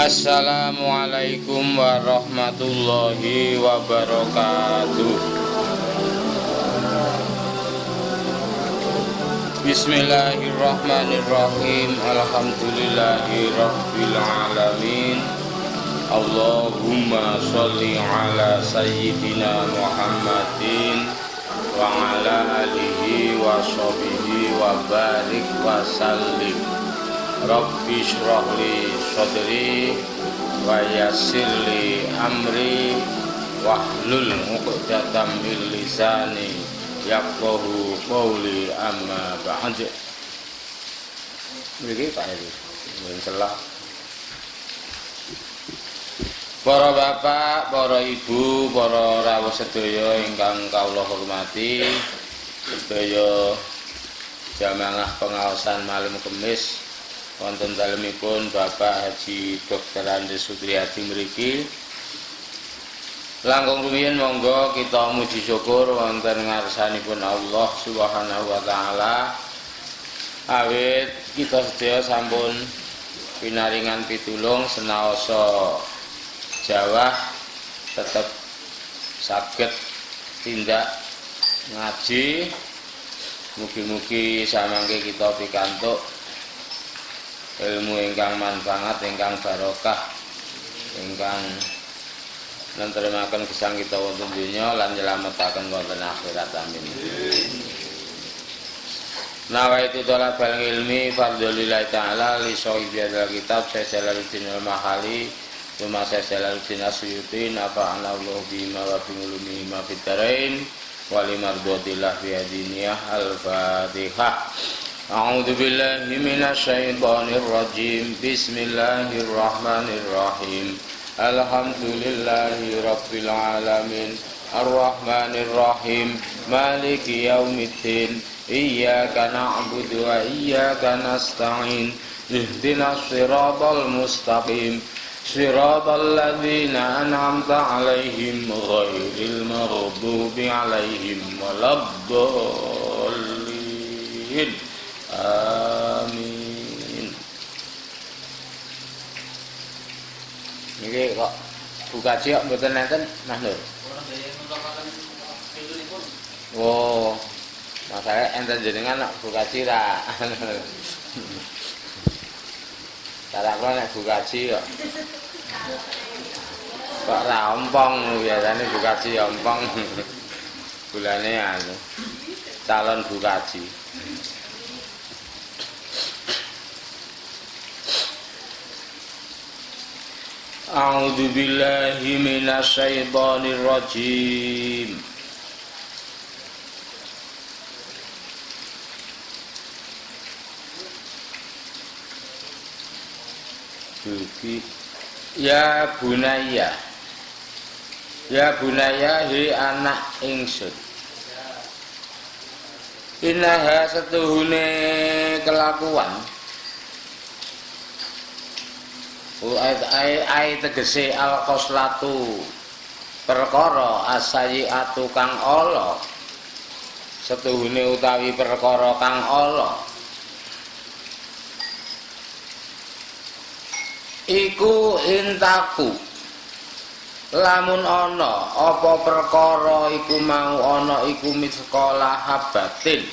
Assalamualaikum warahmatullahi wabarakatuh. Bismillahirrahmanirrahim. Alhamdulillahi rabbil alamin. Allahumma sholli ala sayyidina Muhammadin wa ala alihi wa sahbihi wa barik wa sallim. Rabbi shrahli sadri wa yassirli amri wahlul 'uqdatam min lisani yafqahu qawli amma ba'd. Mriki Pak Heri mung salah. Para bapak, para ibu, para rawuh sedaya ingkang kawula hormati, sedaya jamaah pengaosan malam Kemis wonten dalemipun Bapak Haji Dr. Andes Sutriyadi mriki. Langkung rumiyin monggo kita muji syukur wonten ngarsanipun Allah Subhanahu wa taala. Awit kita sedaya sampun pinaringan pitulung senaosa jawah tetep saged tindak ngaji. Mugi-mugi samangke kita pikantuk ilmu ingkang manfaat, ingkang barokah, ingkang nentremaken gesang kita wonten donya lan nyelametaken wonten akhirat. Amin. Nawaitu thalabal ilmi fardholillahi ta'ala li sahibil kitab Jalaluddin al-Mahali wa Jalaluddin Asyuti nafa'ana Allah bima wa bimulumi ma fitarain wa limardhatillah fi hadiniyah al-Fatihah. A'udzu billahi minasyaitonir rajim. Bismillahirrahmanirrahim. Alhamdulillahi rabbil alamin. Arrahmanir rahim. Maliki yaumiddin. Iyyaka na'budu wa iyyaka nasta'in. Ihdinas siratal mustaqim. Siratal ladzina an'amta 'alaihim ghairil maghdubi 'alaihim waladdallin. Amin. Niki kok bukaji kok mboten nenten Mas Nur. Oh. Masalah enten jenengan bukaji ra. Cara kok nek bukaji kok. Kok ra ompong biasane bukaji ompong. Bulane anu. Calon bukaji. A'udzu billahi minasyaitonir rajim. Ya bunaya. Ya bunaya hi anak ingsun. Innaha setuhune kelakuan ai tegese al-qoslatu perkara asayiatu kang ala, setuhune utawi perkara kang ala iku intaku lamun ana apa perkara iku mau ana iku misqala habatin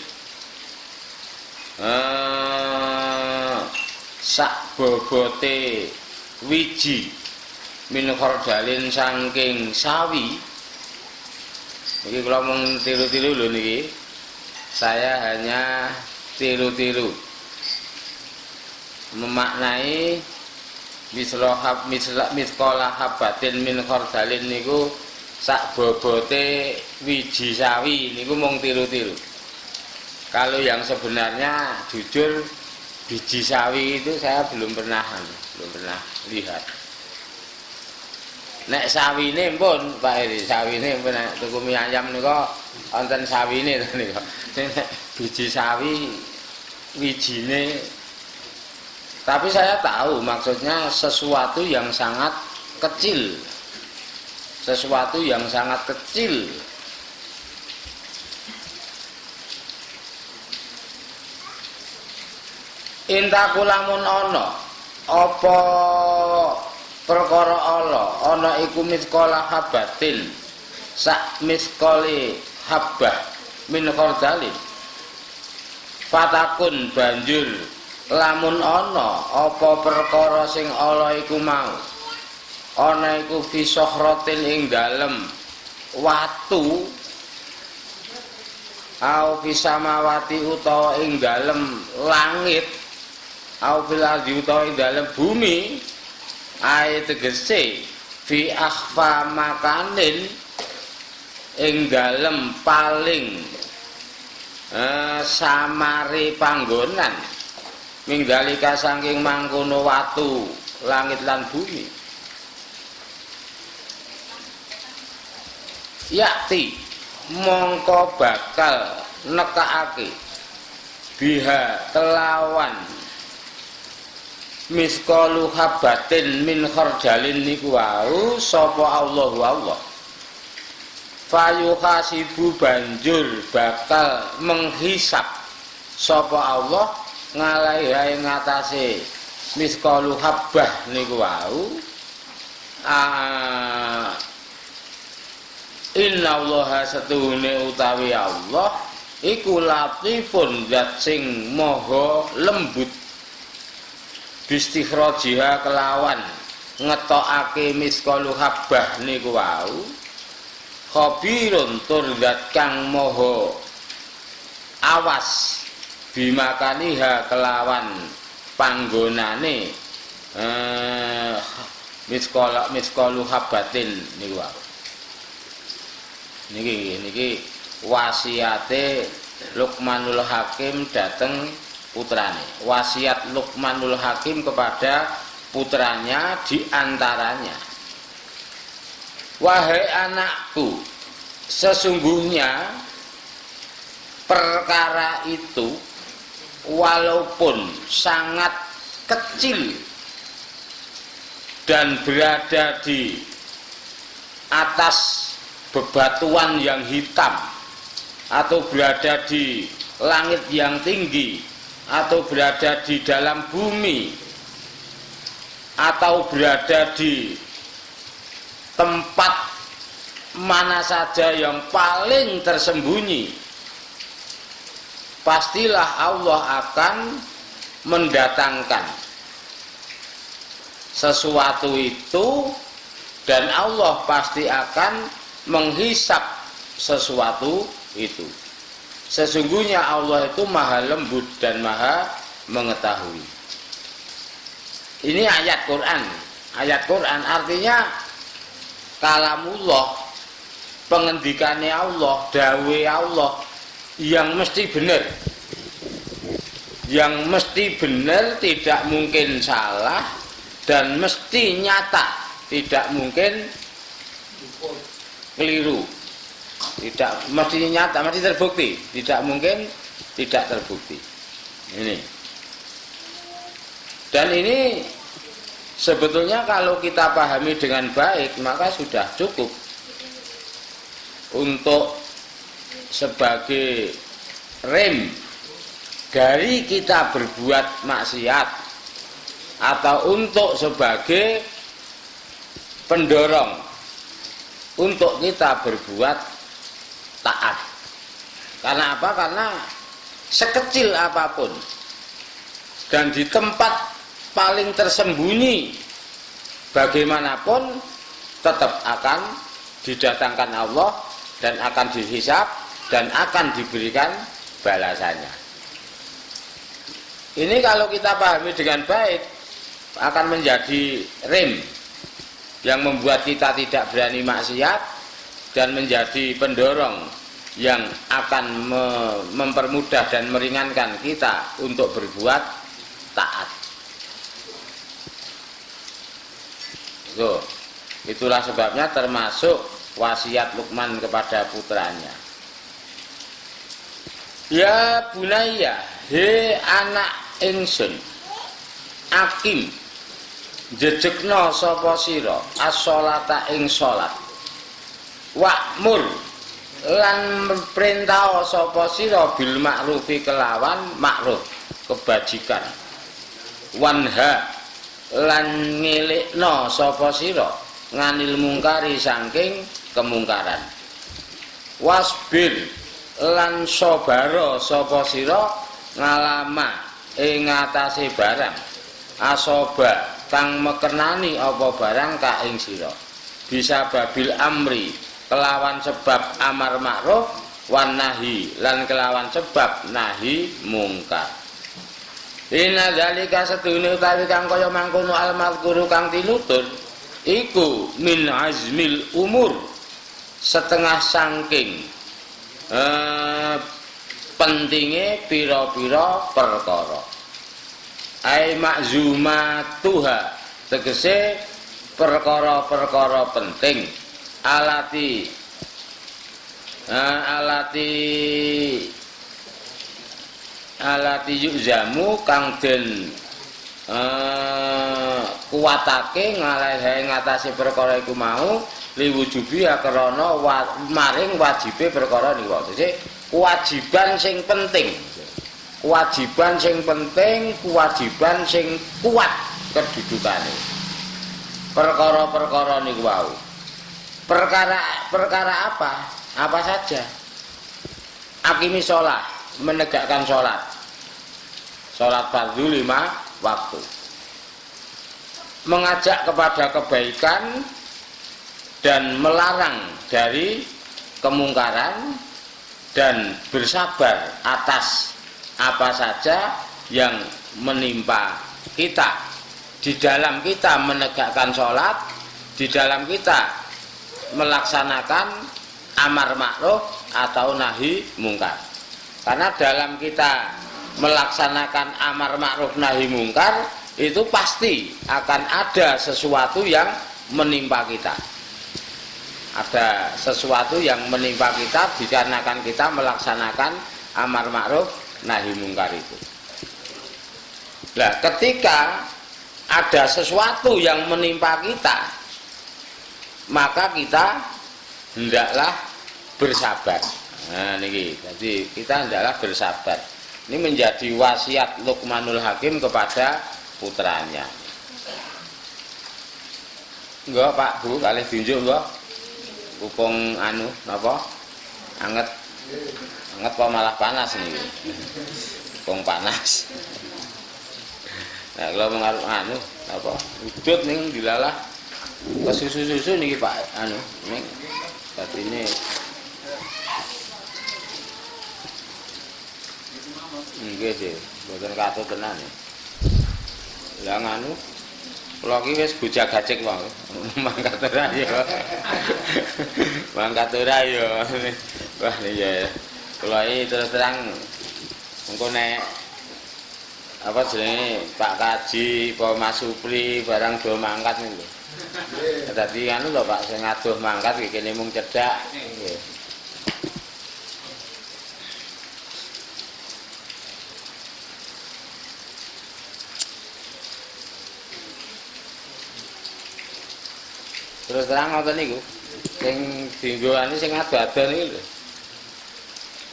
sak bobote wiji min khardalin saking sawi. Iki kula mung tiru-tiru lho niki. Saya hanya tiru-tiru memaknai misqala habatin min khardalin niku sak bobote wiji sawi niku mung tiru-tiru. Kalau yang sebenarnya jujur biji sawi itu saya belum pernah lihat. Nek sawine pun Pak Heri, sawine pun nek tuku mie ayam nika wonten sawine to nika. Nek biji sawi wijine, tapi saya tahu maksudnya sesuatu yang sangat kecil. Sesuatu yang sangat kecil. Intaku lamun ana apa perkara ala ana iku misqala habatin sak misqali habbah min khardalin fatakun banjur lamun ana apa perkara sing ala iku mau ana iku fi sohrotin ing dalem watu au fi samawati utawa ing dalem langit au fil ardi utawa ing dalem bumi ae tegese fi akhfa makanin ing dalem paling samare panggonan minggalika saking mangkono watu langit lan bumi yakti mongko bakal nekakake biha kelawan misqalu habatin min khardalin niku wau sapa Allahu Allah fayuhasibu banjur bakal menghisap sapa Allah ngalaiha ing ngatasé misqalu habbah niku wau innallaha satuhune utawi Allah iku latifun zat sing maha lembut bistikhrajiha kelawan ngetokake misqalu habbah niku wau khabirun tur zat kang maha awas bimakaniha kelawan panggonane misqalu habbatin niku wau niki wasiate Luqmanul Hakim dateng putrane. Wasiat Luqmanul Hakim kepada putranya diantaranya, wahai anakku, sesungguhnya perkara itu walaupun sangat kecil dan berada di atas bebatuan yang hitam atau berada di langit yang tinggi atau berada di dalam bumi atau berada di tempat mana saja yang paling tersembunyi, pastilah Allah akan mendatangkan sesuatu itu dan Allah pasti akan menghisap sesuatu itu. Sesungguhnya Allah itu maha lembut dan maha mengetahui. Ini ayat Quran. Ayat Quran artinya kalamullah, pengendikane Allah, dawe Allah yang mesti benar. Yang mesti benar, tidak mungkin salah, dan mesti nyata, tidak mungkin keliru, tidak mesti nyata, mesti terbukti, tidak mungkin tidak terbukti. Ini dan ini sebetulnya kalau kita pahami dengan baik maka sudah cukup untuk sebagai rem dari kita berbuat maksiat atau untuk sebagai pendorong untuk kita berbuat taat. Karena apa? Karena sekecil apapun dan di tempat paling tersembunyi bagaimanapun tetap akan didatangkan Allah dan akan dihisap dan akan diberikan balasannya. Ini kalau kita pahami dengan baik akan menjadi rem yang membuat kita tidak berani maksiat dan menjadi pendorong yang akan mempermudah dan meringankan kita untuk berbuat taat. Itulah sebabnya termasuk wasiat Luqman kepada putranya. Ya bunaya, he anak ingsun, akim jejekno sapa sira as-sholata ing salat, wa'mur lan perintah sapa sira bil ma'rufi kelawan ma'ruf kebajikan, wanha lan ngelikno sapa sira nganil mungkari saking kemungkaran. Wasbir lan sabara sapa sira ngalama ing atase barang asoba kang mekenani apa barang ka ing sira bisa babil amri kelawan sebab amar ma'ruf wan nahi lan kelawan sebab nahi mungkar. Inna dzalika sedune utawi kang kaya mangkono al mazkuru kang tinutur iku min azmil umur setengah saking pentinge pira-pira perkara. Ai makzumatuha tegese perkara-perkara penting alati yuzamu kang den kuwatake ngalahe ngatasi perkara iku mau liwujubi krana maring wajibe perkara niku. Dadi kewajiban sing penting. Kewajiban sing penting, kewajiban sing kuat kedudukane. Perkara-perkara niku wau. Perkara apa? Apa saja? Akimi sholat, menegakkan sholat. Sholat fardu 5 waktu. Mengajak kepada kebaikan dan melarang dari kemungkaran dan bersabar atas apa saja yang menimpa kita. Di dalam kita menegakkan sholat, di dalam kita melaksanakan amar ma'ruf atau nahi mungkar. Karena dalam kita melaksanakan amar ma'ruf nahi mungkar itu pasti akan ada sesuatu yang menimpa kita. Ada sesuatu yang menimpa kita dikarenakan kita melaksanakan amar ma'ruf nahi mungkar itu. Nah, ketika ada sesuatu yang menimpa kita, maka kita hendaklah bersabar. Nah, niki. Jadi kita hendaklah bersabar. Ini menjadi wasiat Luqmanul Hakim kepada putranya. Enggak, Pak, Bu, kalih tunjuk enggak? Upung anu napa? Anget. Anget apa malah panas nih? Upung panas. Nah, kalau mengarep anu apa? Udut ning dilalah ke susu-susu niki Pak anu ning dadi ini nggih sih, boten katut tenan. Lah nganu kula iki wis bojag gajek wae. Mangkat ora ya. Mangkat ora ya. Wah iya. Kula iki terus terang engko nek apa jenenge Pak Kaji, Pak Mas Supri barang do mangkat niku. Dadi anu lho Pak sing adoh mangkat iki kene mung cedhak. Nggih. Terus terang ngoten niku. Sing dienggo anu sing ado-ado niku lho.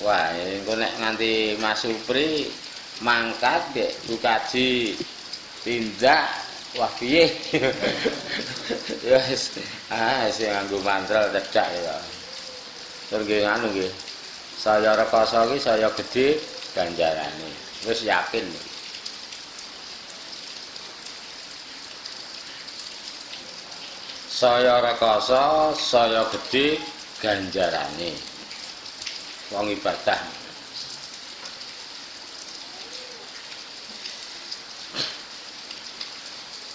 Wah, engko nek nganti Mas Supri mangkat dek Bu Kaji tindak wah piye. Ya wis sing nganggo mantrel cedhak ya. Tur nggih anu nggih. Saya rekoso iki saya gedhe ganjarane. Wis yakin. Saya rekoso, saya gedhe ganjarane. Wong ibadah.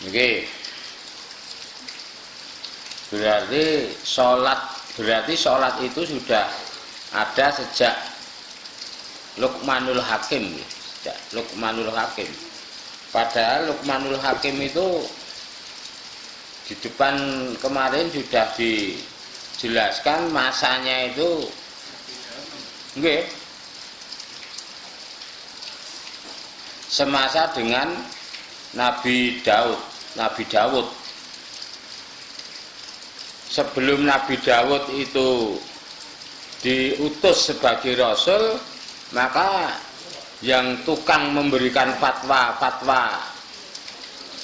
Nggih. Berarti sholat itu sudah ada sejak Luqmanul Hakim, sejak Luqmanul Hakim. Padahal Luqmanul Hakim itu di depan kemarin sudah dijelaskan masanya itu nggih semasa dengan Nabi Daud. Sebelum Nabi Daud itu diutus sebagai rasul, maka yang tukang memberikan fatwa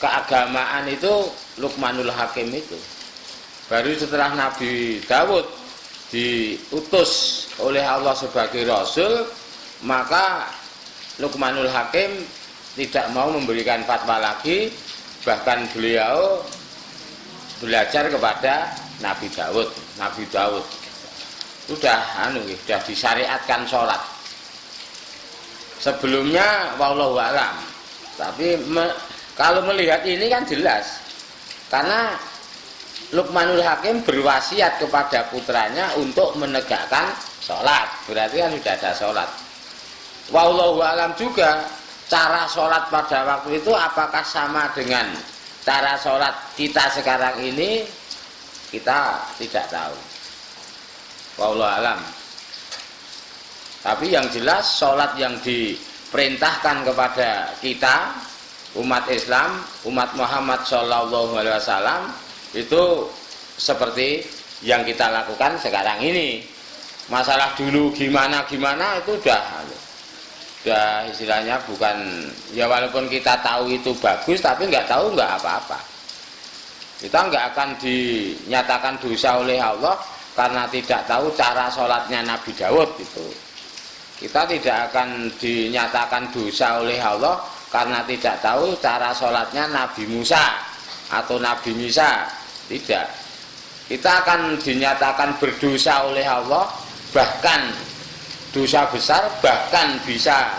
keagamaan itu Luqmanul Hakim itu. Baru setelah Nabi Daud diutus oleh Allah sebagai Rasul, maka Luqmanul Hakim tidak mau memberikan fatwa lagi, bahkan beliau belajar kepada Nabi Daud. Nabi Daud sudah disyariatkan sholat. Sebelumnya wallahu a'lam. Tapi kalau melihat ini kan jelas, karena Luqmanul Hakim berwasiat kepada putranya untuk menegakkan sholat. Berarti kan sudah ada sholat. Wallahu a'lam juga, cara sholat pada waktu itu apakah sama dengan cara sholat kita sekarang ini, kita tidak tahu. Wallahu a'lam. Tapi yang jelas sholat yang diperintahkan kepada kita umat Islam, umat Muhammad Shallallahu Alaihi Wasallam itu seperti yang kita lakukan sekarang ini. Masalah dulu gimana itu udah istilahnya bukan, ya walaupun kita tahu itu bagus tapi nggak tahu nggak apa-apa. Kita nggak akan dinyatakan dosa oleh Allah karena tidak tahu cara sholatnya Nabi Daud itu. Kita tidak akan dinyatakan dosa oleh Allah karena tidak tahu cara sholatnya Nabi Musa atau Nabi Isa. Tidak. Kita akan dinyatakan berdosa oleh Allah, bahkan dosa besar, bahkan bisa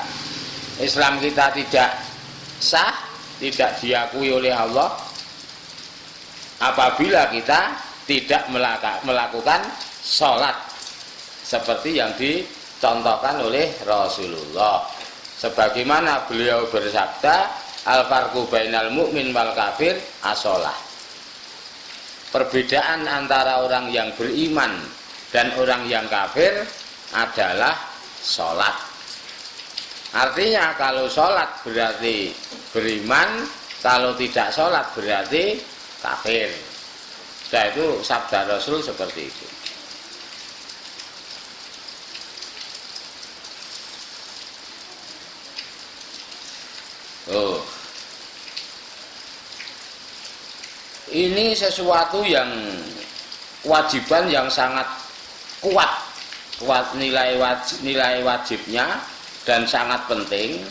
Islam kita tidak sah, tidak diakui oleh Allah apabila kita tidak melakukan sholat seperti yang dicontohkan oleh Rasulullah. Sebagaimana beliau bersabda, al-farqu bainal mu'min wal kafir as-sholah. Perbedaan antara orang yang beriman dan orang yang kafir adalah sholat. Artinya kalau sholat berarti beriman, kalau tidak sholat berarti kafir. Nah, itu sabda Rasul seperti itu. Oh, ini sesuatu yang kewajiban yang sangat kuat nilai wajibnya dan sangat penting,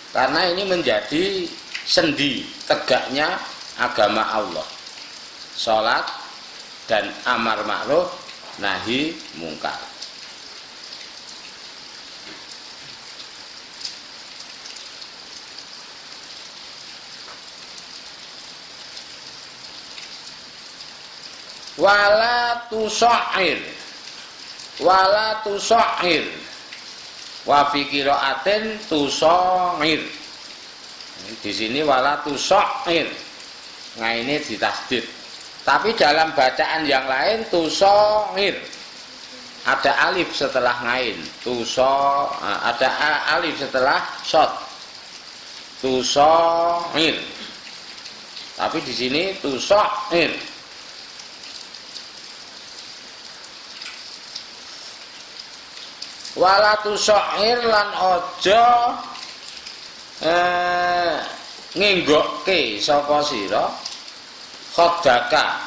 karena ini menjadi sendi tegaknya agama Allah. Sholat dan amar ma'ruf nahi mungkar. Wala tusa'ir wa fi qira'atin tusa'ir. Di sini wala tusa'ir, nah ini ditasdid. Tapi dalam bacaan yang lain tusa'ir, ada alif setelah ngain, ada alif setelah shad, tusa'ir. Tapi di sini tusa'ir. Wala tusa'ir lan aja nginggokke sapa sira khodaka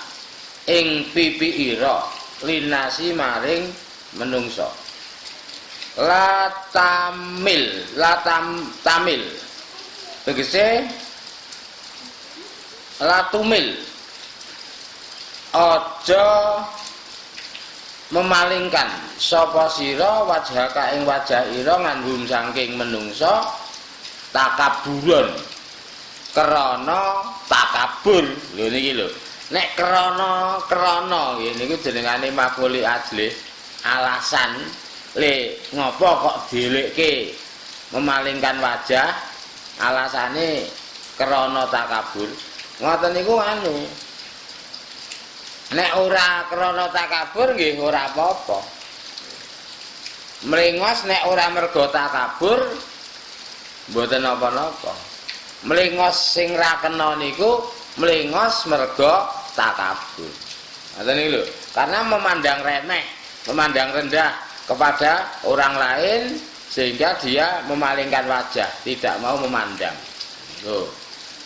ing pipi ira linasi maring menungso. Tamil tegese tumil, aja memalingkan sapa sira wajhaka ing wajah ira ngandhum saking menungso takaburon krana takabur. Lho niki lho, nek krana niku jenengane maf'ul ajlih, alasan le ngopo kok dielekke memalingkan wajah, alasane krana takabur. Ngoten niku anu, nek ora krana takabur nggih ora apa-apa. Mlengos nek ora mergo takabur mboten napa-napa. Mlengos sing ra kena niku mlengos mergo takabur. Ngoten niku lho, karena memandang remeh, memandang rendah kepada orang lain sehingga dia memalingkan wajah, tidak mau memandang. Loh.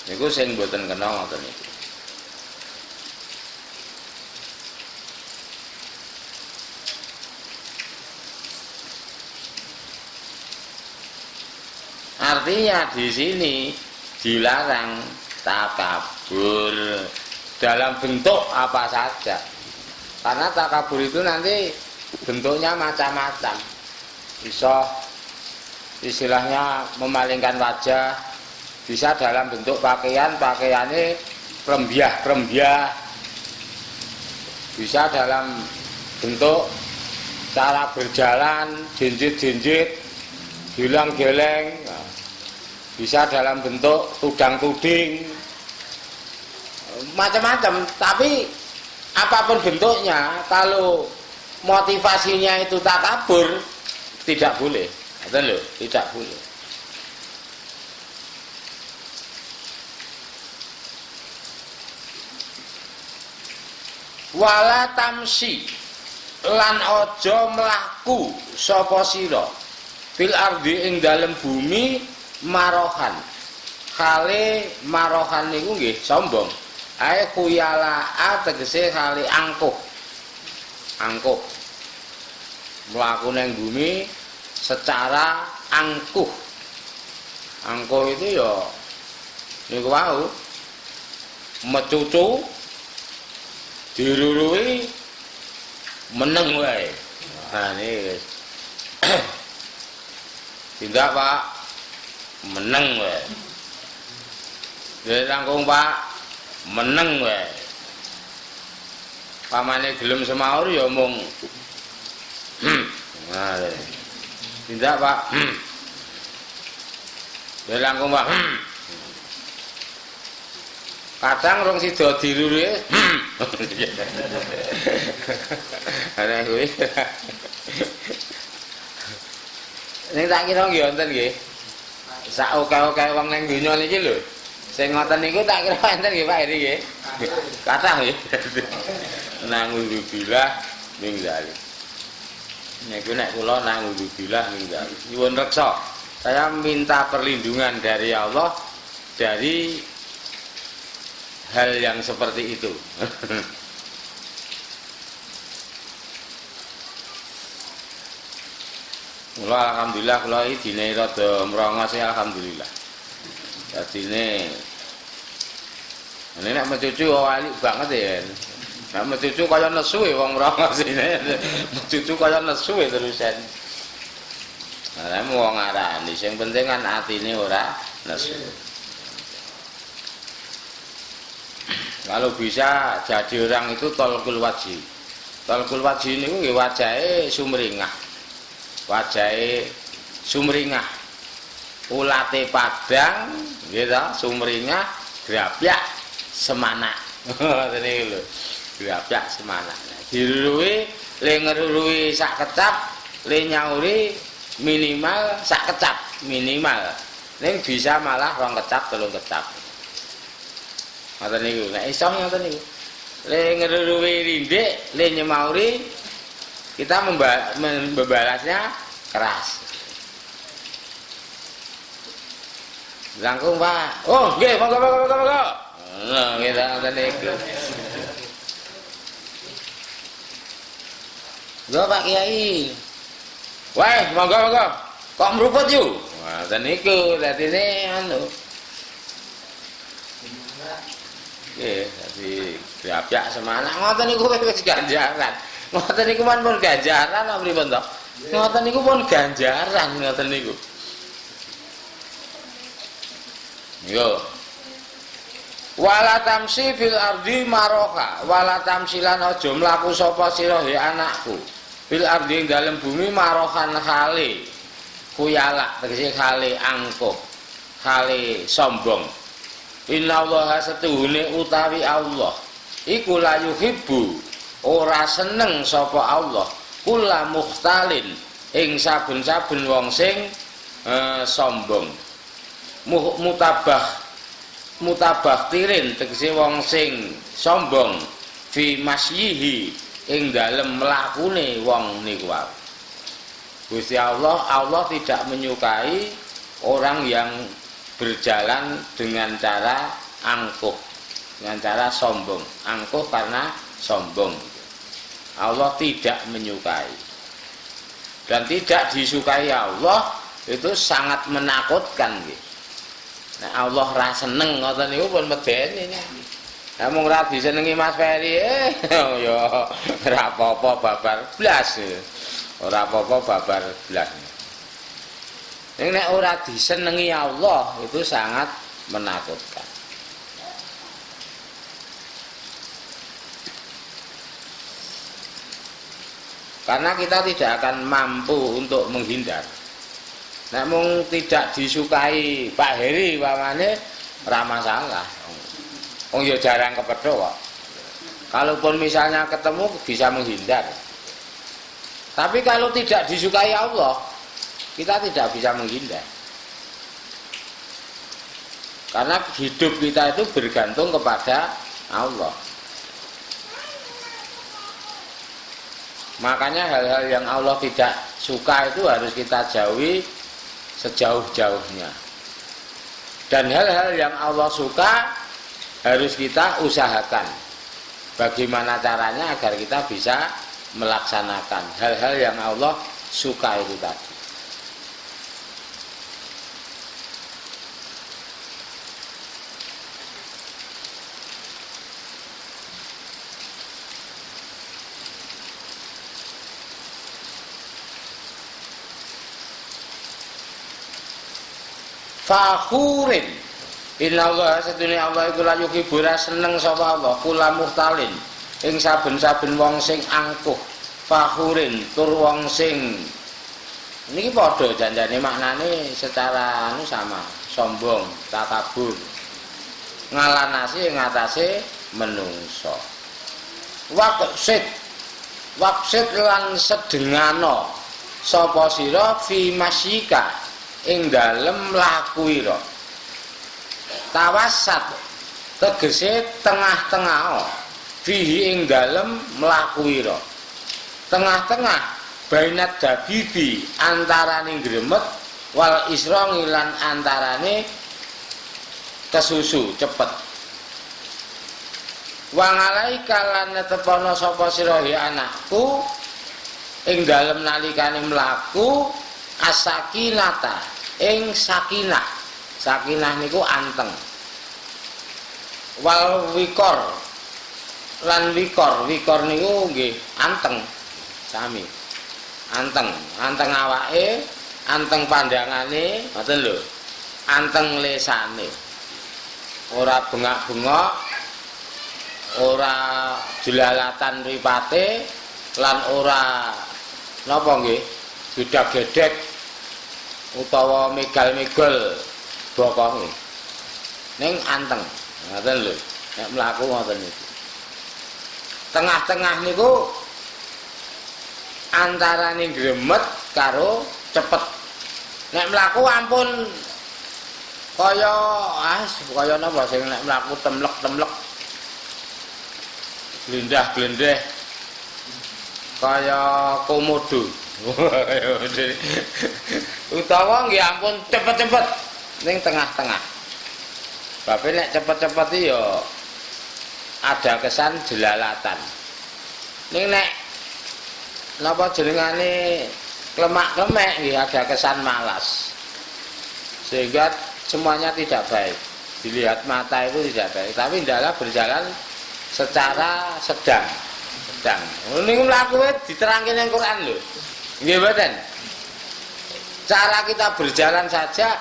Niku sing mboten kena ngoten niku. Artinya di sini dilarang takabur dalam bentuk apa saja. Karena takabur itu nanti bentuknya macam-macam. Bisa istilahnya memalingkan wajah, bisa dalam bentuk pakaiannya krembiah, bisa dalam bentuk cara berjalan, jinjit, gilang-geleng, bisa dalam bentuk tudang-tuding, macam-macam. Tapi apapun bentuknya, kalau motivasinya itu takabur, tidak boleh. Betul, tidak boleh. Wala tamsi lan ojo mlaku sapa sira fil ardi ing dalem bumi marohan. Kale marohan niku nggih sombong. Ae kuyala tegese kali angkuh. Angkuh. Mlaku ning bumi secara angkuh. Angkuh itu ya niku wau mecucu dirurui meneng wae. Nah niki guys. Tindak Pak meneng wae. Nggih langkung Pak meneng wae. Pamane gelem semaur ya mung nah tindak Pak nggih langkung Pak kadang rong sida dirurui ana kuwi ning tak kira nggih wonten nggih sak oke-oke wong ning donya niki lho sing ngoten niku tak kira wonten nggih Pak Heri nggih kathah nggih nangudzubillah min dzalik niku nek kula nangudzubillah min dzalik nyuwun reksa saya minta perlindungan dari Allah dari hal yang seperti itu. Mula alhamdulillah kula iki dine rada mrongos alhamdulillah. Dadine nek mencucu alik banget ya. Nek mencucu kaya nesu e wong mrongos ini. Mencucu kaya nesu e terusan. Nah, wong arani sing penting kan atine ora nesu. Kalau bisa jadi orang itu tolkul wajhi. Tolkul wajhi niku nggih wajahe sumringah. Wajahe sumringah. Ulate padang, nggih ta, sumringah, grapyak semana. Ngoten niku lho. Grapyak semana. Dirurui, le ngerurui sak kecap, le nyauri minimal sak kecap, minimal. Ning bisa malah rong kecap, telung kecap. Ngoten niku, nek iso ngoten niku. Le ngeruruwi rindik, le nyemauri kita membalasnya keras. Langkung Pak. Oh, nggih, monggo. Nah, kita ngoten niku. Yo Pak Kiai. Wah, monggo. Kok mruput yu? Ngoten niku, dadine anu. Nggih, dadi grapyak semana ngoten niku wis ganjaran. Ngoten niku pun ganjaran apa pripun to? Ngoten niku pun ganjaran ngoten niku. Yo. Wala tamsi fil ardi maroka, wala tamsilan aja mlaku sapa sira he anakku. Fil ardi ing dalem bumi marokan khale. Kuyalak tegese khale angkuh. Khale sombong. Innallaha setuhune utawi Allah iku la yuhibbu ora seneng sapa Allah kula mukhtalin ing saben-saben wong sing sombong mutabah tirin tegese wong sing sombong fi masyihi ing dalem mlakune wong niku wae. Gusti Allah tidak menyukai orang yang berjalan dengan cara angkuh, dengan cara sombong. Angkuh karena sombong. Allah tidak menyukai. Dan tidak disukai Allah itu sangat menakutkan gitu. Nah, Allah ra seneng ngoten niku pun medeni. Lah mung ra disenengi Mas Ferry ya ora apa-apa babar blas. Ora apa-apa babar blas. Ning nek ora disenengi Allah itu sangat menakutkan. Karena kita tidak akan mampu untuk menghindar. Namun tidak disukai Pak Heri pamane ora masalah. Wong ya jarang kepethuk kok. Kalaupun misalnya ketemu bisa menghindar. Tapi kalau tidak disukai Allah, kita tidak bisa menghindar. Karena hidup kita itu bergantung kepada Allah. Makanya hal-hal yang Allah tidak suka itu harus kita jauhi sejauh-jauhnya. Dan hal-hal yang Allah suka harus kita usahakan. Bagaimana caranya agar kita bisa melaksanakan hal-hal yang Allah suka itu tadi. Fakhurin inna Allah sedunia Allah iku la yuhibura seneng sapa Allah kula muhtalin ing saben-saben wong sing angkuh. Fakhurin tur wong sing niki padha janjane maknane secara anu sama, sombong, takabur. Ngalanasi ing atase menungso. Waqsid lan sedengano sapa sira fi masyika ing dalem lakuira. Tawassat tegese tengah-tengah fihi ing dalem mlakuira. Tengah-tengah bainat dabibi antaraning gremet wal isra lan antarane kesusu cepet. Wa ngalaika lan netepono sapa sira anakku ing dalem nalikane mlaku asakinata ing sakinah. Sakinah niku anteng. Wal wikor lan wikor niku nggih anteng sami. Anteng awake, anteng pandangane, ngoten lho. Anteng lesane. Ora bengak-bengok, ora jelalatan mripate lan ora napa nggih? Gedak-gedek utawa megal-megol bokonge. Ning anteng. Ngoten lho. Nek mlaku ngoten niku. Tengah-tengah niku antaraning gremet karo cepet. Nek mlaku ampun kaya napa sing nek mlaku temlek-temlek. Glendah-glendeh kaya komodo. Utawa nggih ampun cepet-cepet ning tengah-tengah. Bapak nek cepet-cepet ya ada kesan jelalatan. Ning nek napa jenengane klemak-klemek nggih ada kesan malas. Sehingga semuanya tidak baik. Dilihat mata itu tidak baik, tapi hendaklah berjalan secara sedang. Niku mlaku diterangke ning Quran lho. Nggih mboten. Cara kita berjalan saja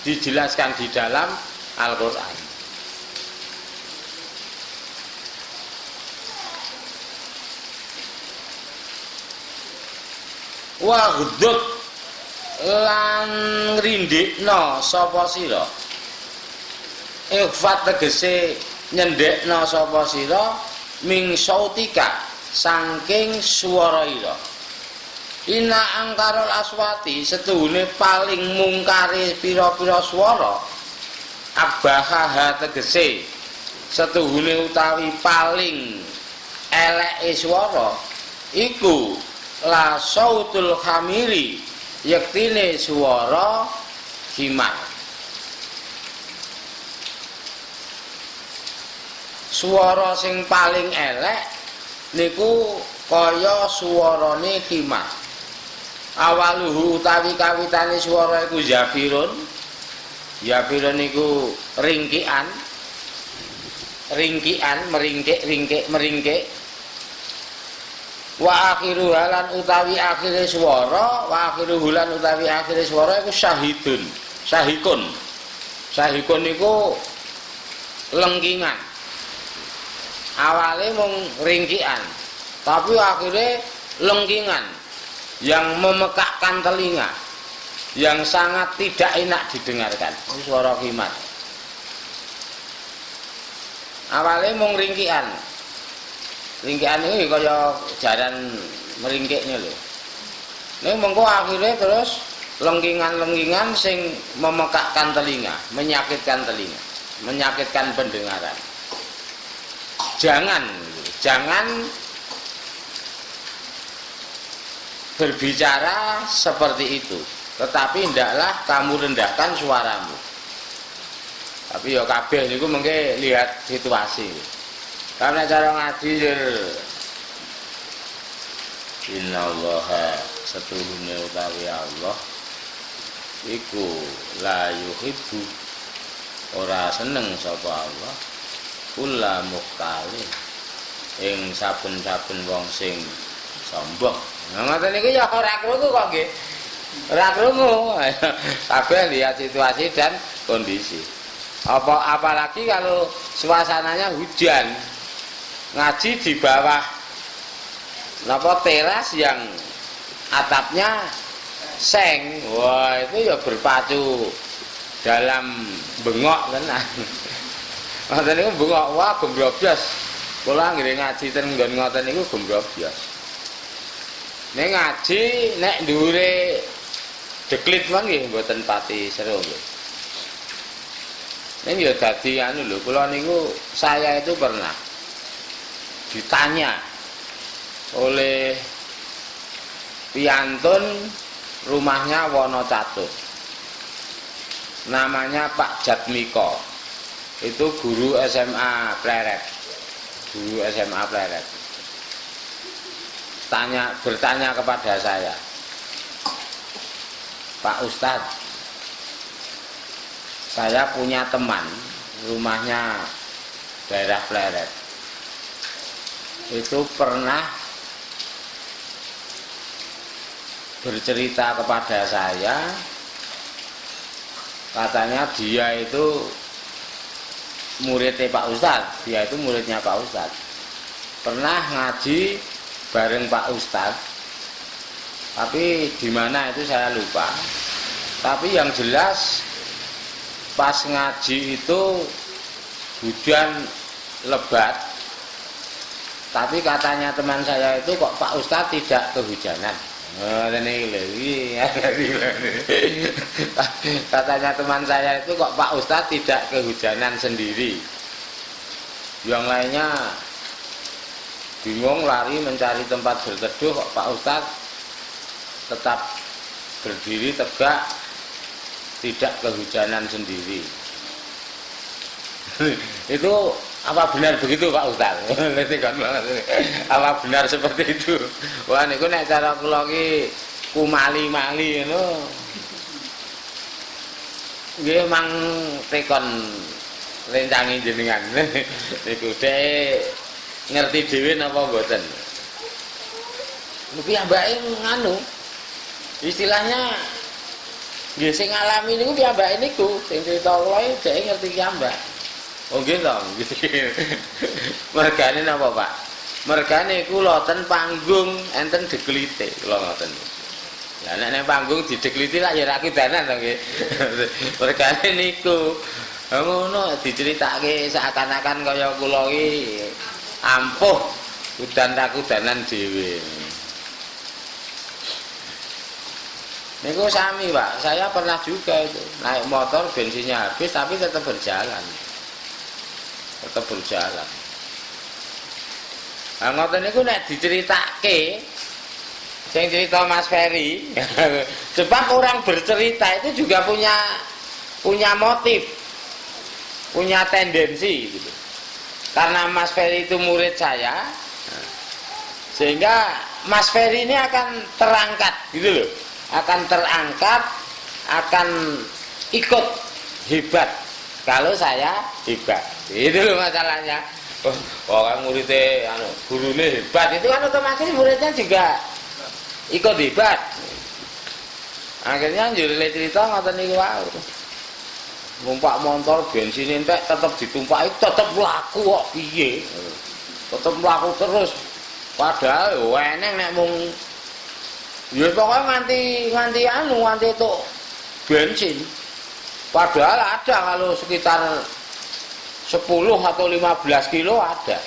dijelaskan di dalam Al-Qur'an. Wa ghudud lan ngrindikna sapa sira. Ikhfat tegese nyendhekna sapa sira ming sautika saking swara ira. Ina angkarul aswati setuhune paling mungkari pira-pira swara. Abahaha tegese setuhune utawi paling eleke swara iku la sautul hamiri yektine swara himar. swara sing paling elek niku kaya swarane khimar. Awaluhu utawi kawitane swara iku zafirun. Zafirun niku ringkikan, meringkik. Wa akhiru halan utawi akhire swara, wa akhiru hulan utawi akhire swara iku syahidun. Syahikun niku lengkingan. Awale mung ringkikan, tapi akhirnya lengkingan yang memekakkan telinga, yang sangat tidak enak didengarkan. Ini suara khimar. Awalnya mung ringkikan. Ringkikan ini kaya jaran meringkiknya lho. Ini mengko akhirnya terus lengkingan-lengkingan sing memekakkan telinga, menyakitkan telinga, menyakitkan pendengaran. Jangan berbicara seperti itu, tetapi hendaklah kamu rendahkan suaramu. Tapi ya kabeh niku mengke lihat situasi. Karena cara ngaji innallaha setuhune utawi Allah iku la yuhibbu ora seneng sapa Allah kula mukhtalin ing saben-saben wong sing sombong. Nah ngoten niku ya ora krungu kok nggih. Ora krungu. Kabeh lihat situasi dan kondisi. Apalagi kalau suasananya hujan. Ngaji di bawah napa teras yang atapnya seng. Wah, itu ya berpacu dalam bengok tenan. Ngoten niku bengok wah gembroblas. Kula nggih ngaji ten nggon ngoten niku gembroblas. Nek ngaji nek dhuwure deklit mawon nggih mboten pati seru nggih. Nek ya dadi anu lho, kula niku saya itu pernah ditanya oleh piantun rumahnya Wonocatut. Namanya Pak Jatmiko. Itu guru SMA Pleret. Bertanya kepada saya, Pak Ustadz, saya punya teman rumahnya daerah Pleret. Itu pernah bercerita kepada saya, katanya dia itu muridnya Pak Ustadz, dia itu muridnya Pak Ustadz. Pernah ngaji bareng Pak Ustadz, tapi di mana itu saya lupa. Tapi yang jelas pas ngaji itu hujan lebat. Tapi katanya teman saya itu kok Pak Ustadz tidak kehujanan. Katanya teman saya itu kok Pak Ustadz tidak kehujanan sendiri. Yang lainnya bingung lari mencari tempat berteduh, kok Pak Ustadz tetap berdiri tegak tidak kehujanan sendiri. Itu apa benar begitu Pak Ustaz? Apa benar seperti itu? Wah niku nek cara kula ki kumali-mali ngono. Nggih mang tekon rencangi jenengan. Niku dhek ngerti dhewe napa mboten. Niku piyambake nganu. Istilahnya nggih sing ngalami niku piyambake niku, sing crita kula dhek ngerti piyambak. Oh nggih to. Mergane napa, Pak? Mergane kula ten panggung enten deklite kula ngoten. Lah nek nang panggung didekliti lak ya ora kudanan to nggih. Mergane niku. Ngono diceritake seakan-akan kaya kula iki ampuh udan tak kudanan dhewe. Niku sami, Pak. Saya pernah juga itu naik motor bensinnya habis tapi tetap berjalan. Nah, ngoten niku nek diceritake sing cerita Mas Ferry, sebab orang bercerita itu juga punya motif, punya tendensi gitu. karena Mas Ferry itu murid saya, sehingga Mas Ferry ini akan terangkat gitu loh, akan terangkat, akan ikut hebat kalau saya hebat. Itu loh masalahnya. Orang muridnya gurunya hebat, itu kan otomatis muridnya juga ikut hebat. Akhirnya jurule cerita ngoten niku wae. Numpak motor bensin entek tetep ditumpaki tetep laku kok piye. Tetep laku terus. Padahal eneng nek mung ya pokoke nganti entuk bensin. Padahal ada kalau sekitar 10 atau 15 kilo ada.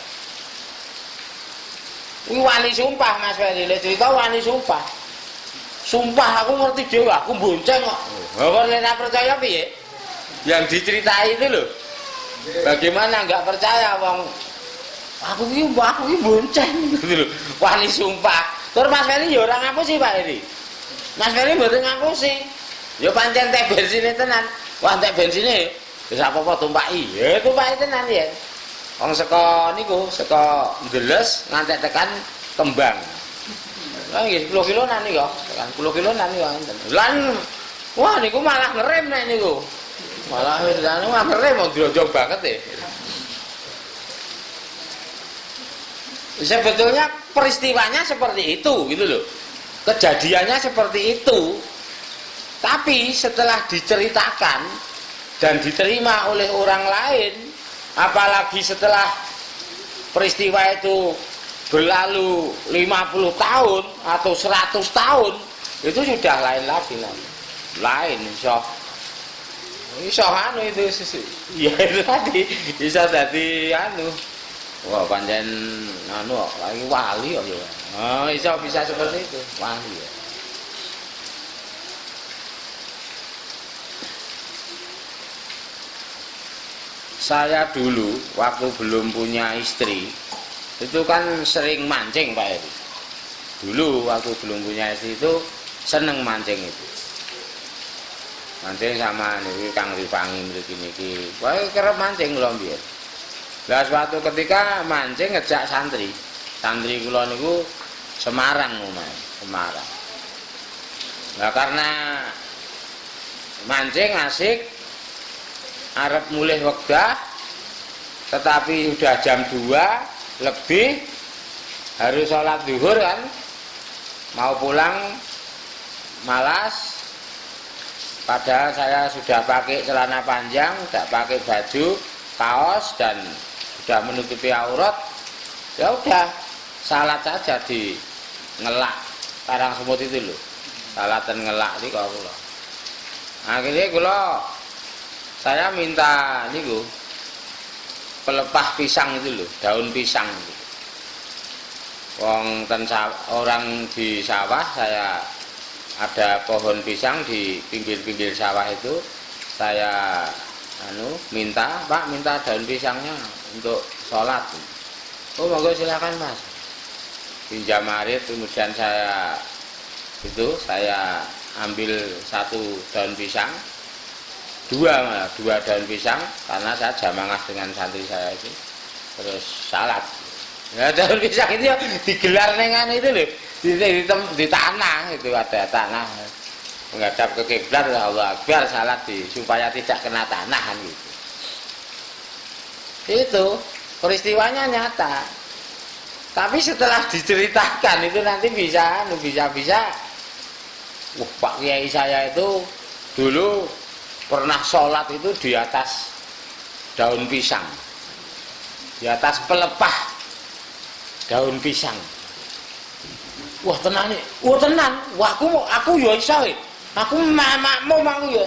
Ini wani sumpah Mas Ferry, cerita wani sumpah. Sumpah aku ngerti dhewe, aku bonceng kok. Kok nek percaya piye? Yang diceritai itu loh. Bagaimana enggak percaya wong aku iki bonceng gitu loh. Wani sumpah. Terus Mas Ferry ya ora ngapusi Pak Heri. Mas Ferry mboten ngapusi. Ya pancen teh bensine tenan. Wah entek bensine wis apa-apa tumpaki. Ya tumpaki tenan ya. Wong saka niku, saka Ndeles ngantek tekan Kembang. Lah nggih 10 kilonan niku, tekan 10 kilonan niku enten. Lan wah niku malah ngerem nek niku. Malah wis ngerem wong dronjong banget e. Sebetulnya peristiwanya seperti itu gitu loh. Kejadiannya seperti itu. Tapi setelah diceritakan dan diterima oleh orang lain, apalagi setelah peristiwa itu berlalu 50 tahun atau 100 tahun, itu sudah lain lagi nanti. Lain iso anu itu ya itu tadi bisa jadi anu. Wah pancen anu lagi wali kok ya. Oh, bisa seperti itu, wali ya. Saya dulu waktu belum punya istri itu kan sering mancing Pak Heri. Dulu waktu belum punya istri itu seneng mancing itu. Mancing sama niki Kang Rifangi mriki. Wae kerep mancing kula mbiyen. Lah suatu ketika mancing ngejak santri. Santri kula niku Semarang omahe, Semarang. Nah karena mancing asik arep mulih wegah tetapi udah jam 2 lebih harus sholat zuhur kan, mau pulang malas, padahal saya sudah pakai celana panjang, tidak pakai baju, kaos dan sudah menutupi aurat. Ya udah salat saja di ngelak Karang Semut itu loh, salatan ngelak di kau. Akhirnya saya minta niku pelepah pisang itu loh, daun pisang. Orang di sawah, saya ada pohon pisang di pinggir-pinggir sawah itu, saya minta, Pak minta daun pisangnya untuk sholat. Oh monggo silakan Mas. Pinjam arit, kemudian saya ambil satu daun pisang. Dua daun pisang karena saya jamangah dengan santri saya itu, terus salat. Nah, daun pisang itu ya digelar nengan itu loh, di tanah itu ada tanah menghadap ke kiblat, Allah Akbar, salat supaya tidak kena tanah kan gitu. Itu peristiwanya nyata. Tapi setelah diceritakan itu nanti bisa Pak Kiai saya itu dulu pernah sholat itu di atas daun pisang, di atas pelepah daun pisang. Wah tenan nih, wah aku ya iso, aku makmum aku ya.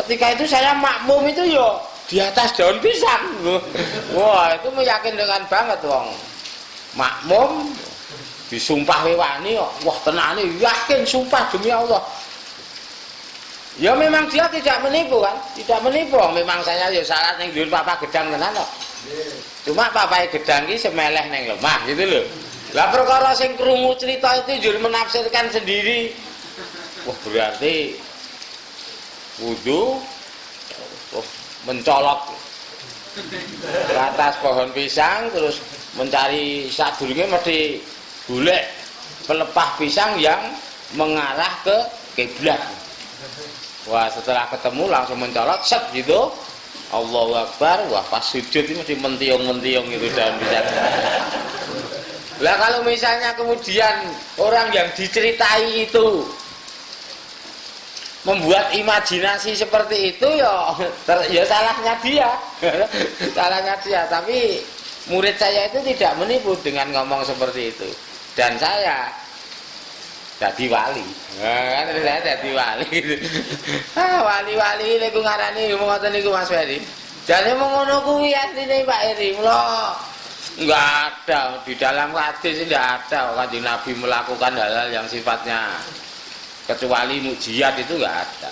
Ketika itu saya makmum itu ya di atas daun pisang. Wah itu meyakinkan banget wong. Makmum disumpah wani kok, wah tenan nih, yakin sumpah demi Allah. Ya memang dia tidak menipu kan, tidak menipu. Memang saya ya salat ning dhuwur papa gedang tenan kok. Cuma papae gedang iki semeleh ning lemah gitu loh. Lah perkara sing krungu cerita itu jur menafsirkan sendiri. Wah berarti wudu mencolok ke atas pohon pisang terus mencari sadurunge mesti golek pelepah pisang yang mengarah ke kiblat. Wah, setelah ketemu langsung mencolot set gitu. Allahu Akbar. Wah, pas sujud itu mesti mentiung-mentiung itu daun pisang. Lah kalau misalnya kemudian orang yang diceritai itu membuat imajinasi seperti itu ya salahnya dia. Salahnya dia. Tapi murid saya itu tidak menipu dengan ngomong seperti itu. Dan saya jadi wali. Nah, kan saya jadi wali. Wali-wali niku ngarani ngoten niku Mas Ferry. Jane mung ngono kuwi asline Pak Eri. Mula enggak ada di dalam hadis tidak ada Kanjeng Nabi melakukan hal-hal yang sifatnya kecuali mukjizat itu enggak ada.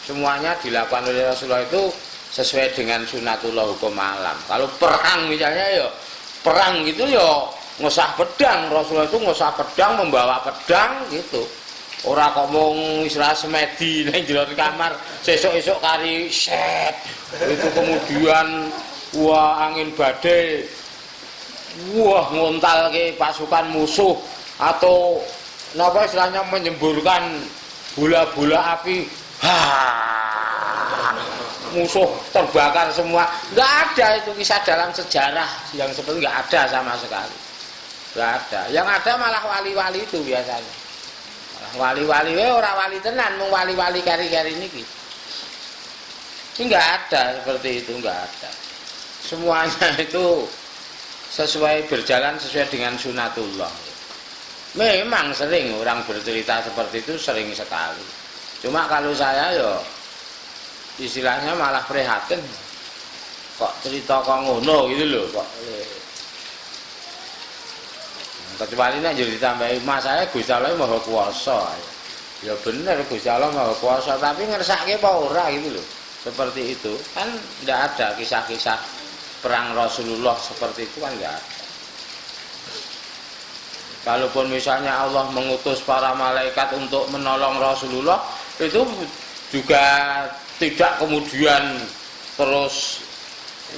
Semuanya dilakukan oleh Rasulullah itu sesuai dengan sunatullah hukum alam. Kalau perang misalnya perang gitu ngosah pedang, Rasulullah itu ngosah pedang, membawa pedang gitu. Ora kok mung isra semedi ning jero kamar, sesuk-esuk kari set. Itu kemudian wah angin badai. Wah ngontalke pasukan musuh atau napa istilahnya menyemburkan bola-bola api. Musuh terbakar semua. Enggak ada itu kisah dalam sejarah yang seperti enggak ada sama sekali. Enggak ada. Yang ada malah wali-wali itu biasanya. Wali-wali ora wali tenan, mung wali-wali kari-kari niki. Enggak ada seperti itu, enggak ada. Semuanya itu sesuai berjalan sesuai dengan sunatullah. Memang sering orang bercerita seperti itu, sering sekali. Cuma kalau saya istilahnya malah prihatin. Kok cerita kok ngono gitu loh kok. Kecuali nek jadi ditambahi mas saya Gusti Allah Maha Kuwasa. Ya bener Gusti Allah Maha Kuwasa, tapi ngersake apa ora gitu loh. Seperti itu. Kan tidak ada kisah-kisah perang Rasulullah seperti itu kan enggak ada. Kalaupun misalnya Allah mengutus para malaikat untuk menolong Rasulullah, itu juga tidak kemudian terus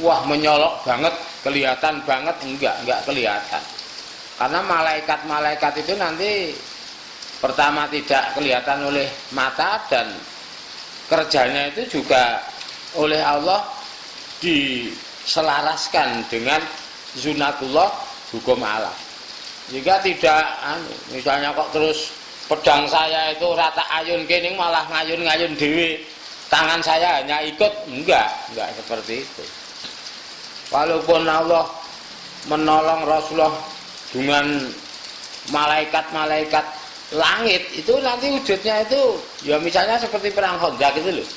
wah menyolok banget, kelihatan banget, enggak kelihatan. Karena malaikat-malaikat itu nanti pertama tidak kelihatan oleh mata dan kerjanya itu juga oleh Allah diselaraskan dengan sunatullah hukum alam. Jika tidak misalnya kok terus pedang saya itu rata ayun kening malah ngayun-ngayun dewe, tangan saya hanya ikut, enggak seperti itu. Walaupun Allah menolong Rasulullah dengan malaikat-malaikat langit itu nanti wujudnya itu ya misalnya seperti perang Khandaq gitu loh.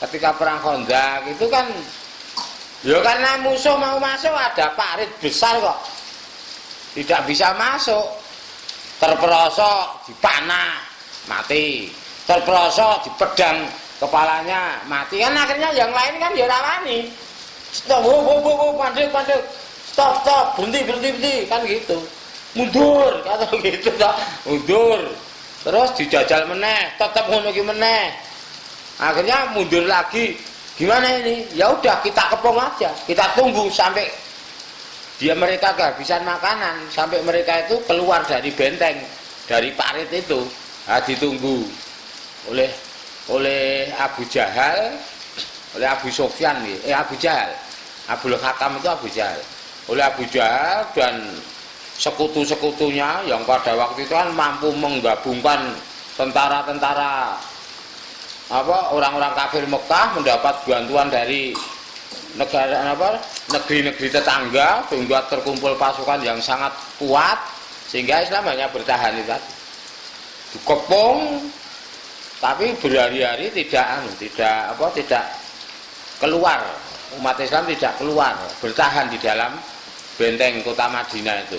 Ketika perang Khandaq itu kan ya karena musuh mau masuk ada parit besar kok. Tidak bisa masuk. Terperosok dipanah mati. Terperosok dipedang kepalanya mati. Kan akhirnya yang lain kan ya rawani. Stop, pandek. Stop, berhenti kan gitu. Mundur kata gitu tak mundur terus dijajal meneh tetap ngono ki meneh akhirnya mundur lagi gimana ini ya udah kita kepung aja kita tunggu sampai mereka kehabisan makanan sampai mereka itu keluar dari benteng dari parit itu ditunggu oleh Abu Jahal oleh Abu Sufyan Abu Jahal Abul Hakam itu Abu Jahal oleh Abu Jahal dan sekutu-sekutunya yang pada waktu itu kan mampu menggabungkan tentara-tentara orang-orang kafir Mekah mendapat bantuan dari negeri-negeri tetangga sehingga terkumpul pasukan yang sangat kuat sehingga Islam hanya bertahan itu tadi. Dikepung tapi berhari-hari tidak keluar, umat Islam tidak keluar, bertahan di dalam benteng kota Madinah itu.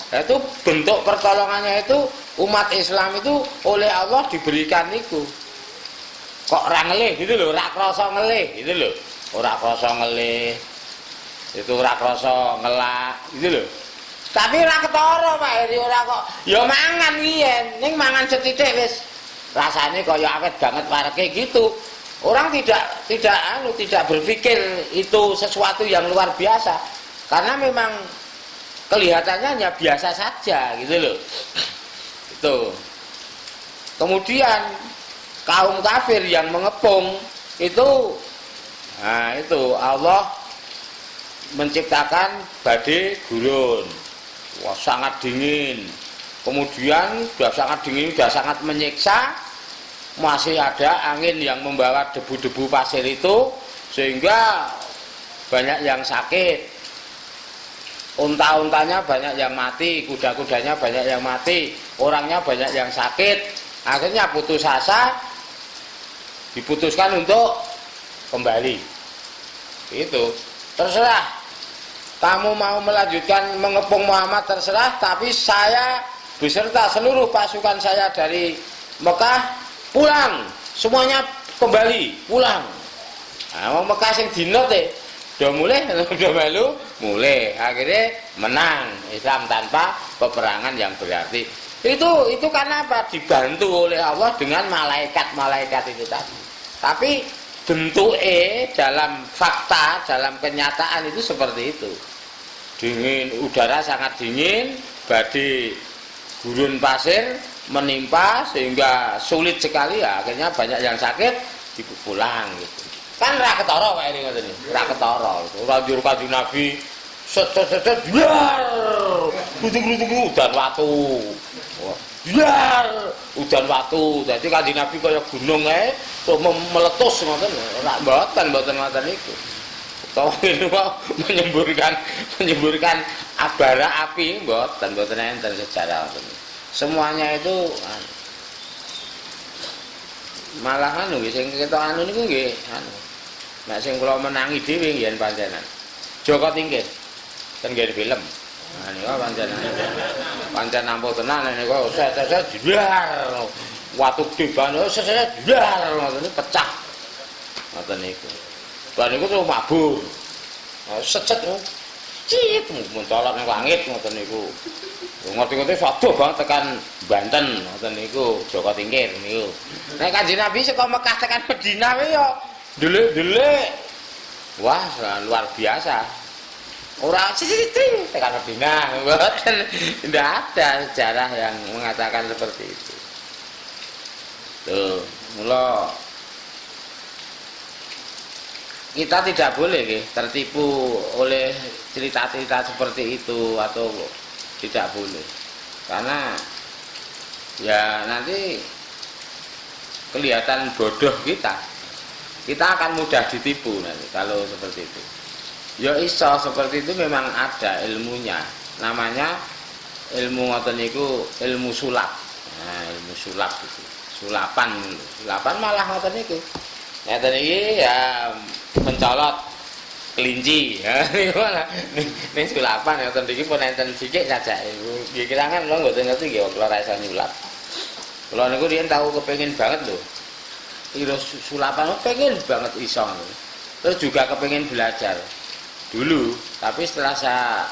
Itu bentuk pertolongannya itu umat Islam itu oleh Allah diberikan itu kok ora ngelih gitu loh, ora krasa ngelih gitu loh, ora krasa ngelih itu ora krasa ngelak gitu loh, tapi ora ketara Pak Heri ora kok ya mangan riyen ning mangan sethithik wis rasane kaya awet banget pareke gitu Orang tidak berpikir itu sesuatu yang luar biasa, karena memang kelihatannya hanya biasa saja gitu loh. Itu. Kemudian kaum kafir yang mengepung itu, nah itu Allah menciptakan badai gurun, wah sangat dingin. Kemudian sudah sangat dingin, sudah sangat menyiksa, masih ada angin yang membawa debu-debu pasir itu, sehingga banyak yang sakit, unta-untanya banyak yang mati, kuda-kudanya banyak yang mati, orangnya banyak yang sakit. Akhirnya putus asa, diputuskan untuk kembali. Itu terserah, kamu mau melanjutkan mengepung Muhammad terserah, tapi saya beserta seluruh pasukan saya dari Mekah pulang, semuanya kembali pulang. Nah, Mekah sing dino teh udah melu mulai, akhirnya menang Islam tanpa peperangan yang berarti. Itu karena apa? Dibantu oleh Allah dengan malaikat-malaikat itu tadi. Tapi bentuknya dalam fakta, dalam kenyataan itu seperti itu. Dingin, udara sangat dingin, badai gurun pasir menimpa sehingga sulit sekali, ya akhirnya banyak yang sakit pulang gitu. Kan ra ketara wae ngoten iki. Ra ketara. Ora njur Kanjeng Nabi set udan watu. Udan watu. Dadi Kanjeng Nabi kaya gunung ae meletus ngoten. Ora mboten ngoten niku. Utawa menyemburkan bara api mboten enten sejarah ngoten. Semuanya itu malahan nggih sing ketok niku nggih nek sing kula menangi dhewe yen panjenengan Joko Tingkir ten nggih film. Nah niku pancen nampa tenan niku set jedar watu gedhe banget set jedar ngoten pecah. Ngoten niku. Bar niku terus mabur. Secet cit mencolot ning langit ngoten niku. Ngerti-ngerti sadoh banget tekan Banten ngoten niku Joko Tingkir niku. Nek Kanjeng Nabi saka Mekah tekan Madinah ya delik-delik. Wah, luar biasa. Ora cicing tekan Madinah, mboten. Tidak ada sejarah yang mengatakan seperti itu. Tuh, mula kita tidak boleh tertipu oleh cerita-cerita seperti itu, atau tidak boleh, karena ya nanti kelihatan bodoh kita akan mudah ditipu nanti kalau seperti itu. Ya iso seperti itu, memang ada ilmunya, namanya ilmu ngoten niku ilmu sulap. Nah, ilmu sulap itu sulapan malah ngoten niku. Ngoten iki ya mencolot kelinci. Ini sulapan ngoten iki pun enten sithik saja. Nggih kirangan kula mboten ngerti nggih kula ra iso nyulap. Kula niku riyen tahu kepengin banget lho. Ira sulapan pengen banget iso. Terus juga kepengin belajar dulu, tapi setelah saya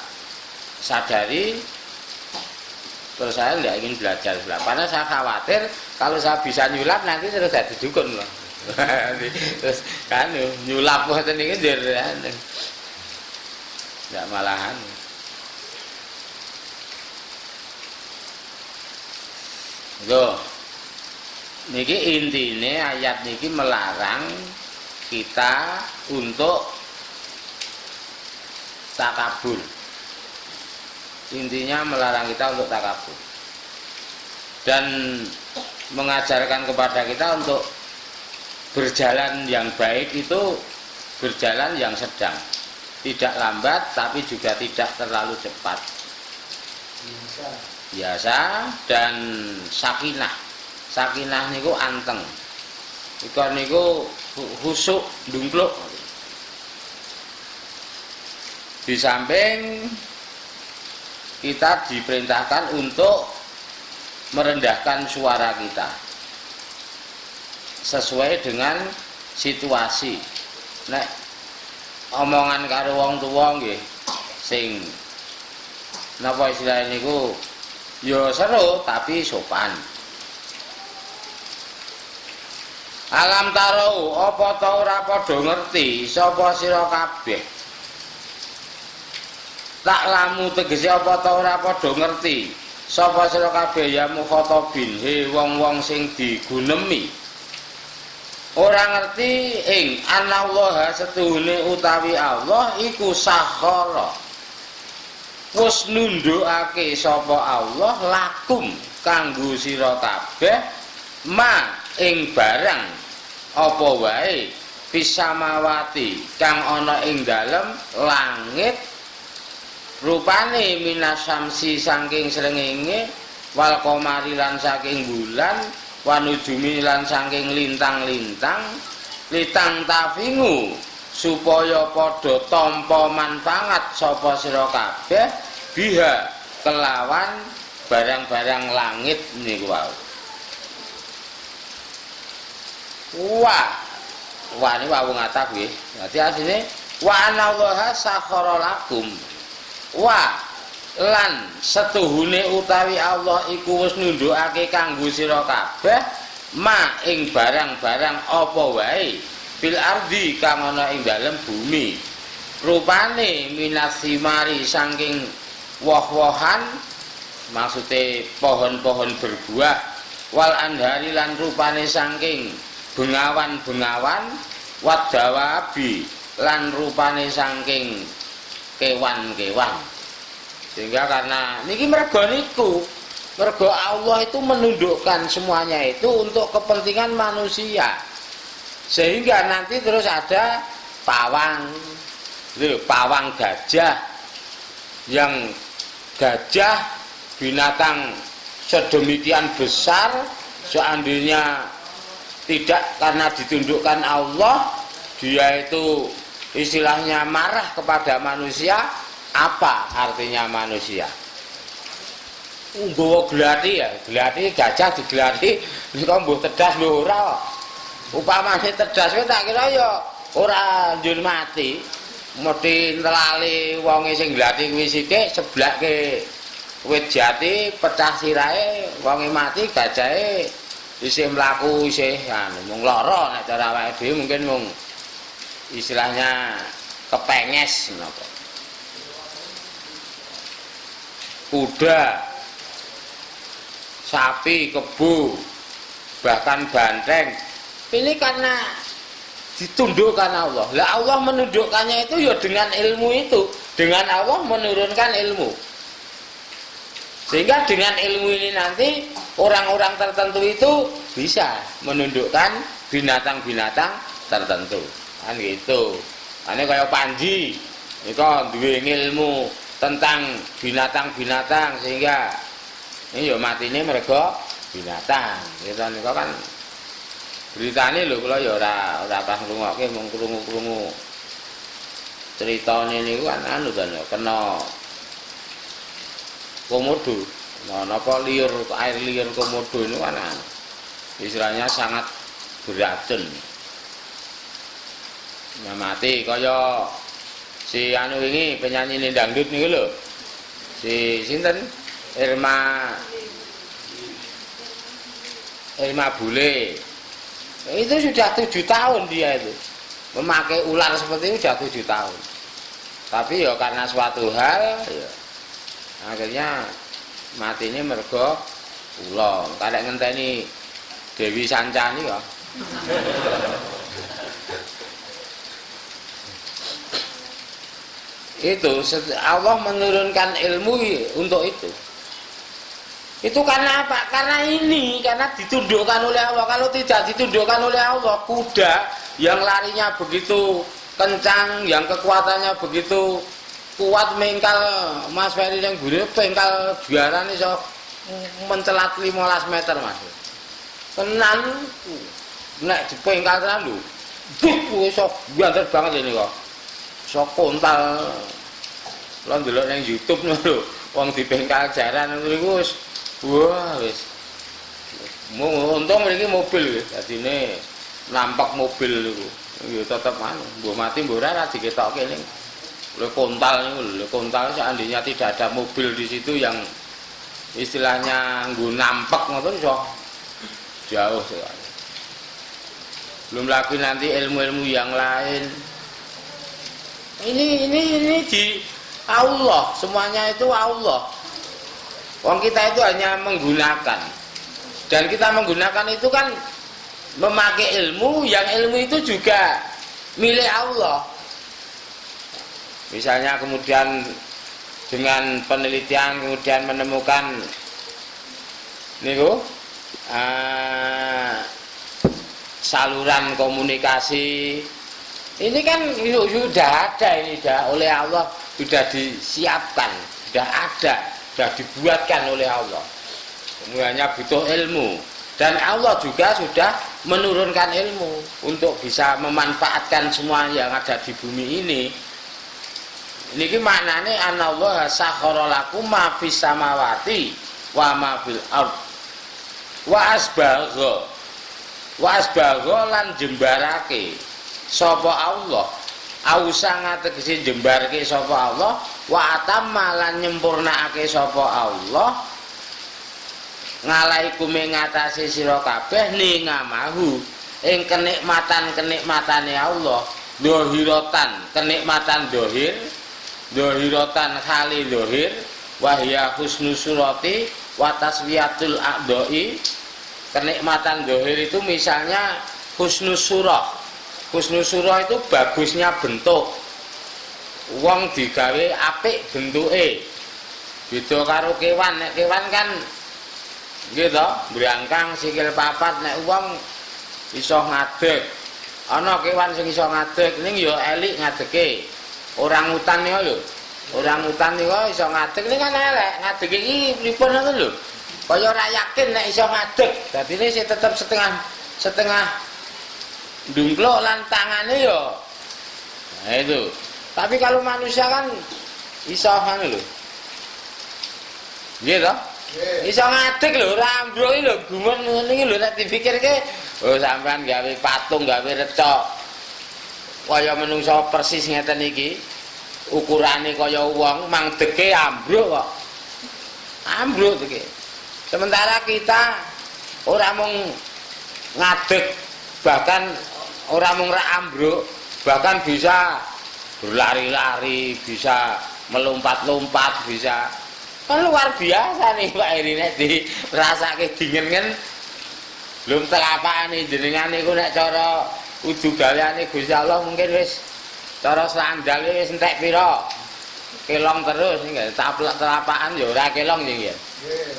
sadari terus saya tidak ingin belajar sulap, karena saya khawatir kalau saya bisa nyulap nanti terus jadi dukun loh. Terus kan nyulap ngoten iki ndir ndak malahan. Loh, niki intine ayat niki melarang kita untuk takabur. Intinya melarang kita untuk takabur dan mengajarkan kepada kita untuk berjalan yang baik, itu berjalan yang sedang, tidak lambat tapi juga tidak terlalu cepat, biasa dan sakinah niku anteng, iku niku khusuk ndungkluk. Di samping kita diperintahkan untuk merendahkan suara kita sesuai dengan situasi. Nek omongan karo wong tuwa nggih sing napa istilah niku ya seru tapi sopan. Alam tarau apa ta ora padha ngerti sapa sira kabeh. Tak lamu tegese apa ta ora padha ngerti sapa sira kabeh ya mukhatabin he wong-wong sing digunemi. Ora ngerti ing anallaha setuhune utawi Allah iku sakhara. Wis nundukake sapa Allah lakum kanggo sira kabeh ma ing barang apa wae fisamawati kang ana ing dalem langit rupane minasamsi saking srengenge wal qamari lan saking bulan wanujumi lan saking lintang-lintang litang tafingu supaya padha tampa manfaat sapa sira kabeh biha kelawan barang-barang langit niku wae. Wah ini wawu ngata gue. Jadi asline wa anallaha sakhara lakum. Wa lan setuhune utawi Allah iku wis nundukake kanggo sira kabeh ma ing barang-barang apa wae fil ardi kang ana ing dalem bumi. Rupane minasimari saking woh-wohan maksude pohon-pohon berbuah wal andhari lan rupane saking bengawan-bengawan wadawabi lan rupane saking kewan-kewan. Sehingga karena niki mergo niku, mergo Allah itu menundukkan semuanya itu untuk kepentingan manusia. Sehingga nanti terus ada pawang, pawang gajah, yang gajah binatang sedemikian besar seandainya tidak karena ditundukkan Allah, dia itu istilahnya marah kepada manusia. Apa artinya manusia? Nggawa glati ya, glati gajah diglati nika mbuh tedas lho ora. Upamane tedas kowe tak kira ya ora njur mati. Mesti nelali wonge sing glati kuwi sithik seblakke wit jati pecah sirahe, wonge mati gajahe isih mlaku isih anu mung lara nek cara awake dhewe mungkin mung istilahnya kepenges napa. Kuda, sapi, kebo, bahkan banteng. Ini karena ditundukkan Allah. Lah Allah menundukkannya itu ya dengan ilmu itu, dengan Allah menurunkan ilmu. Sehingga dengan ilmu ini nanti orang-orang tertentu itu bisa menundukkan binatang-binatang tertentu. Kan gitu. Ane kaya Panji, itu duwe ilmu tentang binatang-binatang sehingga ini ya matine mereka binatang. Gitu niku kan beritane lho kula ya ora pas ngrungokke mung krungu-krungu critane niku kan anu kan kena komodo. Nah, napa liur air liur komodo itu kan istilahnya sangat beracun. Ya mati kaya si anu wingi penyanyi ini dangdut niku lho. Si sinten? Irma Bule. Itu sudah 7 tahun dia itu. Memakai ular seperti itu sudah 7 tahun. Tapi ya karena suatu hal ya akhirnya matinya mergo ular. Kadek ngenteni Dewi Sancani kok. Itu Allah menurunkan ilmu untuk itu. Itu karena apa? Karena ditundukkan oleh Allah. Kalau tidak ditundukkan oleh Allah, kuda yang larinya begitu kencang, yang kekuatannya begitu kuat, mengkal Mas Ferry yang gede, mengkal juara nih so mencelat 15 meter Mas. Tenan, nek dipengkal tenan lho. Buk, sok banter banget ini kok. Sok kontal. Lo ndelok nang YouTube lho, wong dipengkal jaran niku wis wah wis. Untung mriki mobil wis, dadine nampak mobil niku. Ya tetep anu, mbuh mati mbuh ora diketokke ning. Lho kontal niku lho, kontal seandainya tidak ada mobil di situ yang istilahnya nggo nampak ngoten iso jauh sekali. belum lagi nanti ilmu-ilmu yang lain. Ini di Allah, semuanya itu Allah. Wong kita itu hanya menggunakan, dan kita menggunakan itu kan memakai ilmu, yang ilmu itu juga milik Allah. Misalnya kemudian dengan penelitian kemudian menemukan niku saluran komunikasi, ini kan sudah ada, ini sudah oleh Allah, sudah disiapkan, sudah ada, sudah dibuatkan oleh Allah. Hanya butuh ilmu, dan Allah juga sudah menurunkan ilmu untuk bisa memanfaatkan semua yang ada di bumi ini. Niki maknane anallaha sakhkhara lakum ma fis samawati wa ma fil ard wa asbagha lan jembarake sapa Allah, ausang tegese jembarake sapa Allah, wa atamma lan nyempurnakake sapa Allah ngalaikum ing ngatasi sira kabeh ningamahu ing kenikmatan-kenikmatane Allah, dohiratan kenikmatan dohir, dohiratan khali dohir, wahya husnusurati wa taswiyatul a'dai. Kenikmatan dohir itu misalnya husnusurah. Husnusurah itu bagusnya bentuk, wong digawe apik bentuke. Beda karo kewan, nek kewan kan gitu, brangkang sikil papat, nek wong iso ngadeg. Ana kewan sing iso ngadeg ning ya elik ngadege. Orang utan ya lho. Orang utan niku iso ngadeg ning kan elek. Ngadeg iki pripun ngoten lho. Kaya ora yakin nek iso ngadeg. Dadine sing tetep setengah ndungkluk lan tangane ya. Nah itu. Tapi kalau manusia kan iso ngono lho. Nggih to? Iso ngadeg lho, rambroki lho, gumun ngene iki lho nek dipikirke, oh sampean gawe patung, gawe reca. Kaya menungso persis ngeten iki. Ukurane kaya wong, mangdege ambruk kok. Ambruk iki. Sementara kita ora mung ngadeg, bahkan ora mung ra ambruk, bahkan bisa berlari-lari, bisa melompat-lompat, bisa. Kan luar biasa nih Pak Eri, nek dirasake dingin kan belum telapakane jenengan niku nek cara udu gaweane Gusti Allah mungkin wis cara sandal wis entek pira kelong terus nggih, telapakan ya ora kelong nggih. Nggih.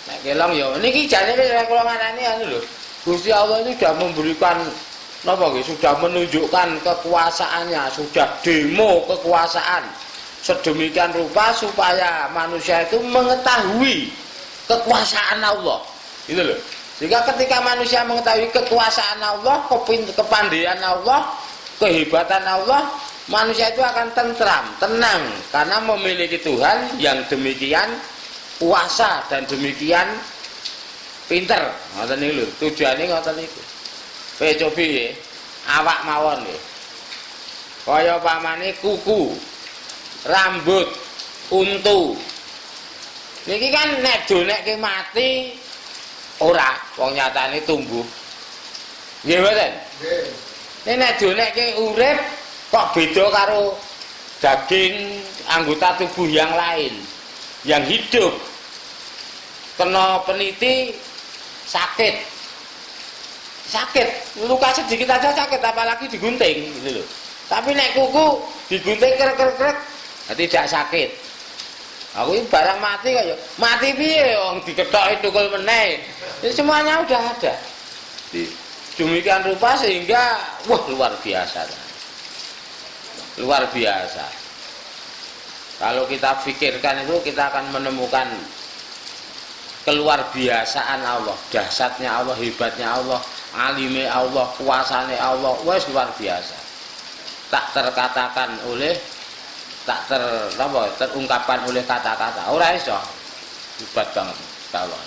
Nek kelong ya niki jane wis kula ngarani anu lho. Gusti Allah itu sudah memberikan napa nggih, sudah menunjukkan kekuasaannya, sudah demo kekuasaan sedemikian rupa supaya manusia itu mengetahui kekuasaan Allah. Gitu loh. Sehingga ketika manusia mengetahui kekuasaan Allah, kepandaian Allah, kehebatan Allah, manusia itu akan tentram, tenang karena memiliki Tuhan yang demikian kuasa dan demikian pinter. Ngoten niku lho, tujuane ngoten niku. Kowe coba ya, awak mawon nggih. Kaya pamane kuku, rambut, untu. Niki kan nek donekke mati ora, wong nyatane tumbuh. Nggih mboten? Nggih. Nek donekke urip kok beda karo daging anggota tubuh yang lain yang hidup. Kena peniti sakit. Sakit, luka sedikit aja sakit, apalagi digunting gitu loh. Tapi nek kuku digunting krek-krek tidak sakit. Aku ini barang mati kaya mati piye wong dikethoki tukul meneh. Semuanya udah ada. Demikian rupa sehingga wah luar biasa. Luar biasa. Kalau kita pikirkan itu kita akan menemukan keluar biasaan Allah, dahsyatnya Allah, hebatnya Allah, alime Allah, kuasane Allah, wes luar biasa. Tak terkatakan oleh terungkapkan oleh kata-kata. Ora iso. Hebat banget Allah.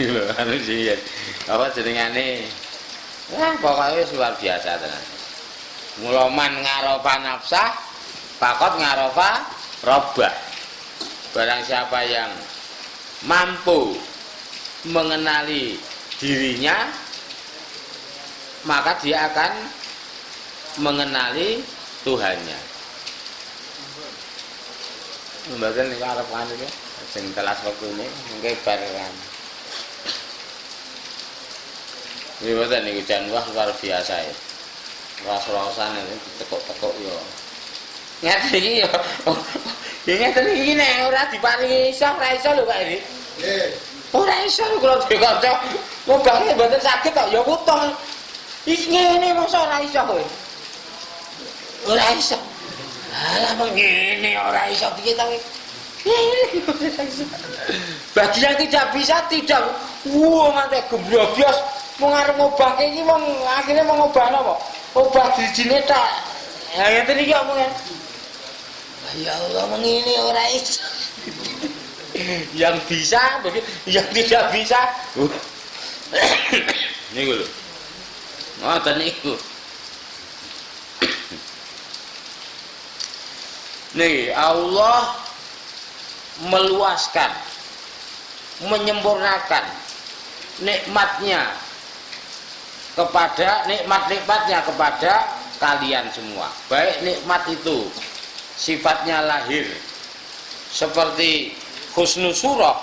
Lho, anu sih. Apa jenengane? Wah, pokoknya luar biasa tenan. Muloman ngarofa nafsah, pakot ngarofa robbah. Barang siapa yang mampu mengenali dirinya, maka dia akan mengenali Tuhannya. Mboten niku arep anu ya, sing telas wektune mengke bar kan. Iki mboten niku jan wah luar biasa ya. Ras-rasan iki ditekuk-tekuk ya. Ngeten iki ya. Ya ngeten iki nek ora diparingi ora iso lho Pak iki. Nggih. Ora iso kula dikanca. Mobange mboten saged kok ya utang. Iki ngene mosok ora iso kowe. Ora iso. Alah mengene ora iso piye ta kowe? Bagi yang tidak bisa tidak. Mate gemblobos mung arep ngobahke iki wong akhire mau ngobahno apa? Obah dijine tak. Ya ngeten iki omongan. Ya Allah mengene ora iso. Yang bisa, yang tidak bisa. Niku lho. Ngoten niku. Nih Allah meluaskan, menyempurnakan nikmatnya kepada nikmat-nikmatnya kepada kalian semua. Baik nikmat itu sifatnya lahir seperti husnul surah,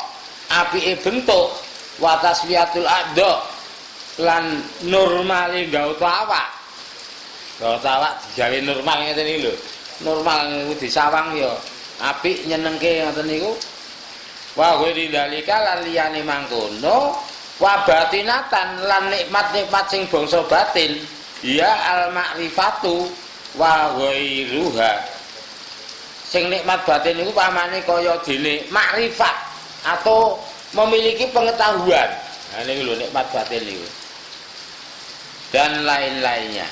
apike bentuk, wa taswiyatul a'dha lan normale gawe awak. Gawe awak digawe normal ngeten iki lho. Normal niku disawang ya apik nyenengke ngoten niku. Wa ghairi dalika lan liyane mangkono wa batinatan lan nikmat-nikmat sing bangsa batin ya al makrifatu wa ghairuha. Sing nikmat batin niku pamane kaya dene makrifat atau memiliki pengetahuan. Nah niku lho nikmat batin niku. Dan lain-lainnya.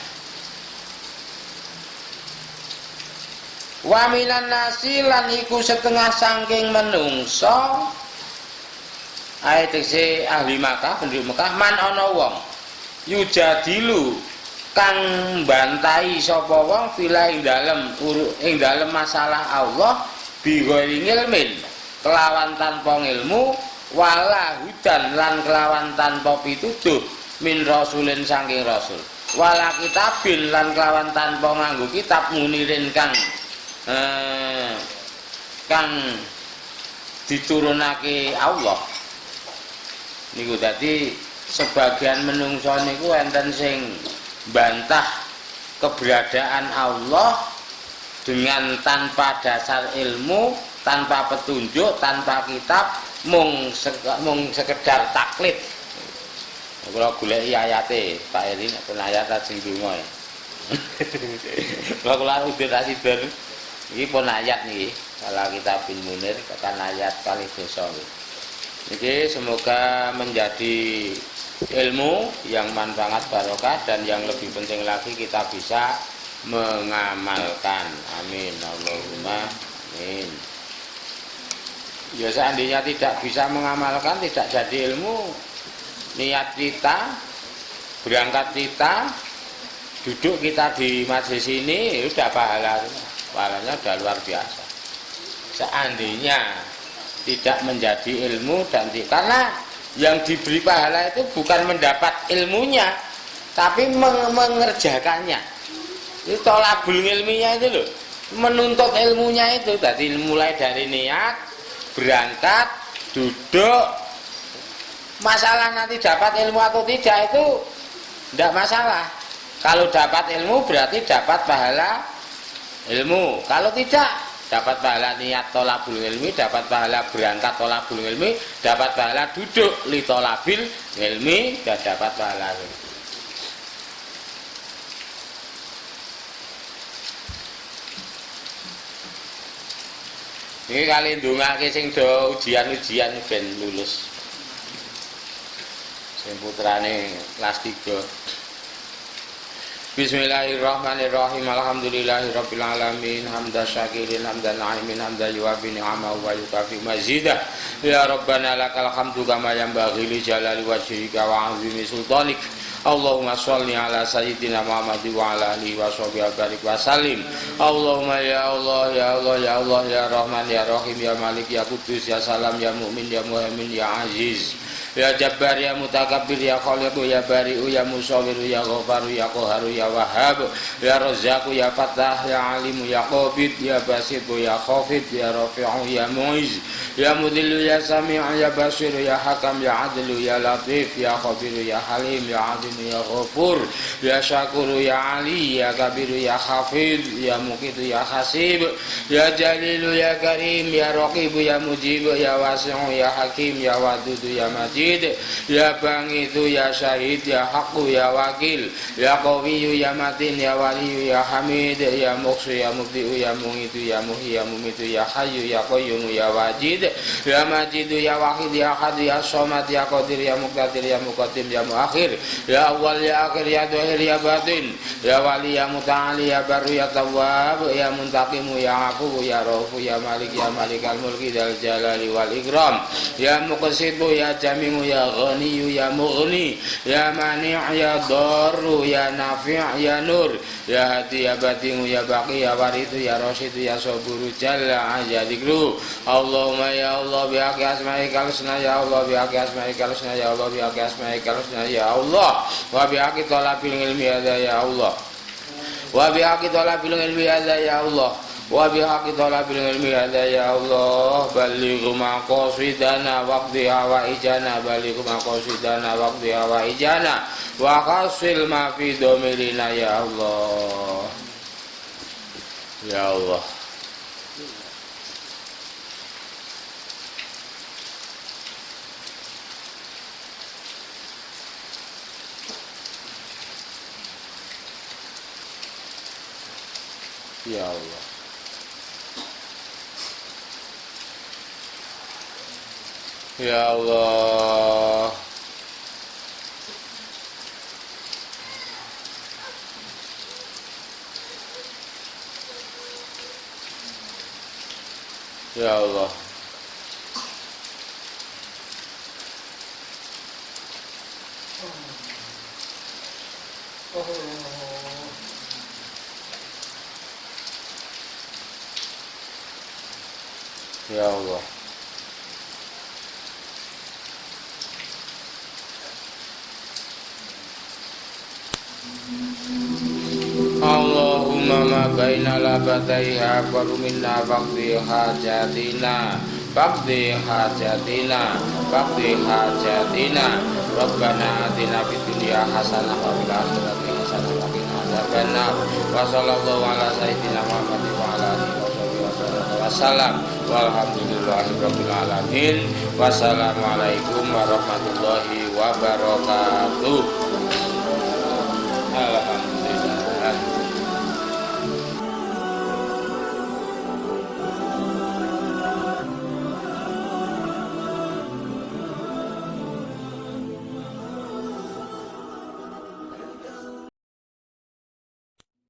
Wa minan nasi lan iku setengah saking menungso ayatese ahli Makkah penduduk Mekah man ana wong yujadilu kang bantai sapa wong fila ing dalem masalah Allah bi ghairi ilmin kelawan tanpa ilmu wala hudan lan kelawan tanpa pituduh min rasulin saking rasul wala kitabin lan kelawan tanpa nganggo kitab munirin kang diturunake Allah niku dadi sebagian menungso niku enten sing bantah keberadaan Allah dengan tanpa dasar ilmu, tanpa petunjuk, tanpa kitab, mung sekedar taklid. Kula goleki ayate Pak Eri nek pun ayat sing donga ya. Kula udah rasidan iki pun ayat niki, kalau kita bin Munir kan ayat kali dosa. Niki semoga menjadi ilmu yang manfaat barokah dan yang lebih penting lagi kita bisa mengamalkan. Amin Allahumma amin. Ya seandainya tidak bisa mengamalkan, tidak jadi ilmu, niat kita, berangkat kita, duduk kita di majelis ini sudah pahalanya sudah luar biasa. Seandainya tidak menjadi ilmu dan karena yang diberi pahala itu bukan mendapat ilmunya, tapi mengerjakannya. Itu tolabul ilminya itu loh, menuntut ilmunya itu. Tadi mulai dari niat, berangkat, duduk. Masalah nanti dapat ilmu atau tidak itu tidak masalah. Kalau dapat ilmu berarti dapat pahala ilmu. Kalau tidak, dapat pahala niat tolabul ilmi, dapat pahala berangkat tolabul ilmi, dapat pahala duduk li tolabil ilmi, dan dapat pahala ilmu. Ini kali ndongake sing do ujian-ujian ben lulus. Sing putrane kelas 3. Bismillahirrahmanirrahim. Alhamdulillahirabbil alamin. Hamdan syakirin hamdan na'imin hamdan yuwafi ni'amahu wa yukafi mazidah. Ya Rabbana lakal hamdu kama yanbaghi li jalali wajhika wa 'azimi sultanik. Allahumma sholli ala sayyidina Muhammad wa ala alihi wa sahbihi barik wa salim. Allahumma ya Allah ya Allah ya Allah ya Rahman ya Rahim ya Malik ya Qudus ya Salam ya Mu'min ya Muhaimin ya Aziz ya Jabbar ya Mutakabbir ya Khaliqu ya Bari'u ya Musawwiru ya Ghafaru ya Qaharu ya Wahhab ya Razzaqu ya Fattah ya Alimu ya Qabid ya Basitu ya Khafid ya Rafi'u ya Mu'iz ya Mudillu ya Sami'u ya Basiru ya Hakam ya Adlu ya Latif ya Khabiru ya Halim ya Azimu ya Ghafur ya Syakuru ya Ali ya Kabiru ya Hafid ya Muqitu ya Hasib ya Jalilu ya Karim ya Raqibu ya Mujibu ya Wasi'u ya Hakim ya Wadudu ya Majid ya Bangitu ya Syahid ya Haqqu ya Wakil ya Qawiyu ya Matin ya Waliyu ya Hamid ya Muqsu ya Mubdi'u ya Mu'itu ya Muhi ya Mumitu ya Hayyu ya Qayyumu ya Wajid ya Majidu ya Wahid ya Ahad ya Somad ya Qadir ya Muqtadir ya Muqaddim ya Muakhir ya Awwal ya Akhir ya Dhahir ya Batin ya Wali ya Muta'ali ya Barru ya Tawwab ya Muntaqimu ya Afu ya Raufu ya Malik ya Malikal Mulki dal Jalali wal Ikram ya Muqsitu ya Jami'u ya Ghaniyu ya Mughni ya Mani' ya Darru ya Nafi' ya Nur ya Hadi ya Badingu ya Baqi ya Warithu ya Rasidu ya Saburu Jalla ya Dzikru Allahumma ya Allah bihaqqi asma'ikal husna ya Allah bihaqqi asma'ikal husna ya Allah bihaqqi asma'ikal husna ya Allah wa bihaqqi talabil ilmi ya Allah wa bihaqqi talabil ilmi ya Allah wa bihaqqi talabil ilmi ya Allah baligh maqasidana waqdi hawaijana baligh maqasidana waqdi hawaijana wa qasil ma fi dhamirina ya Allah ya Allah ya Allah ya Allah ya Allah ya Allah Allahumma ma baina labataiha faruminna faqdi hajatina faqdi hajatina faqdi hajatina Rabbana atina fid dunya hasanah wa fil akhirati hasanah wa qina adzabannar wa sallallahu ala sayyidina Muhammadin wa ala alihi wasallam walhamdulillahi rabbil alamin wassalamualaikum warahmatullahi wabarakatuh.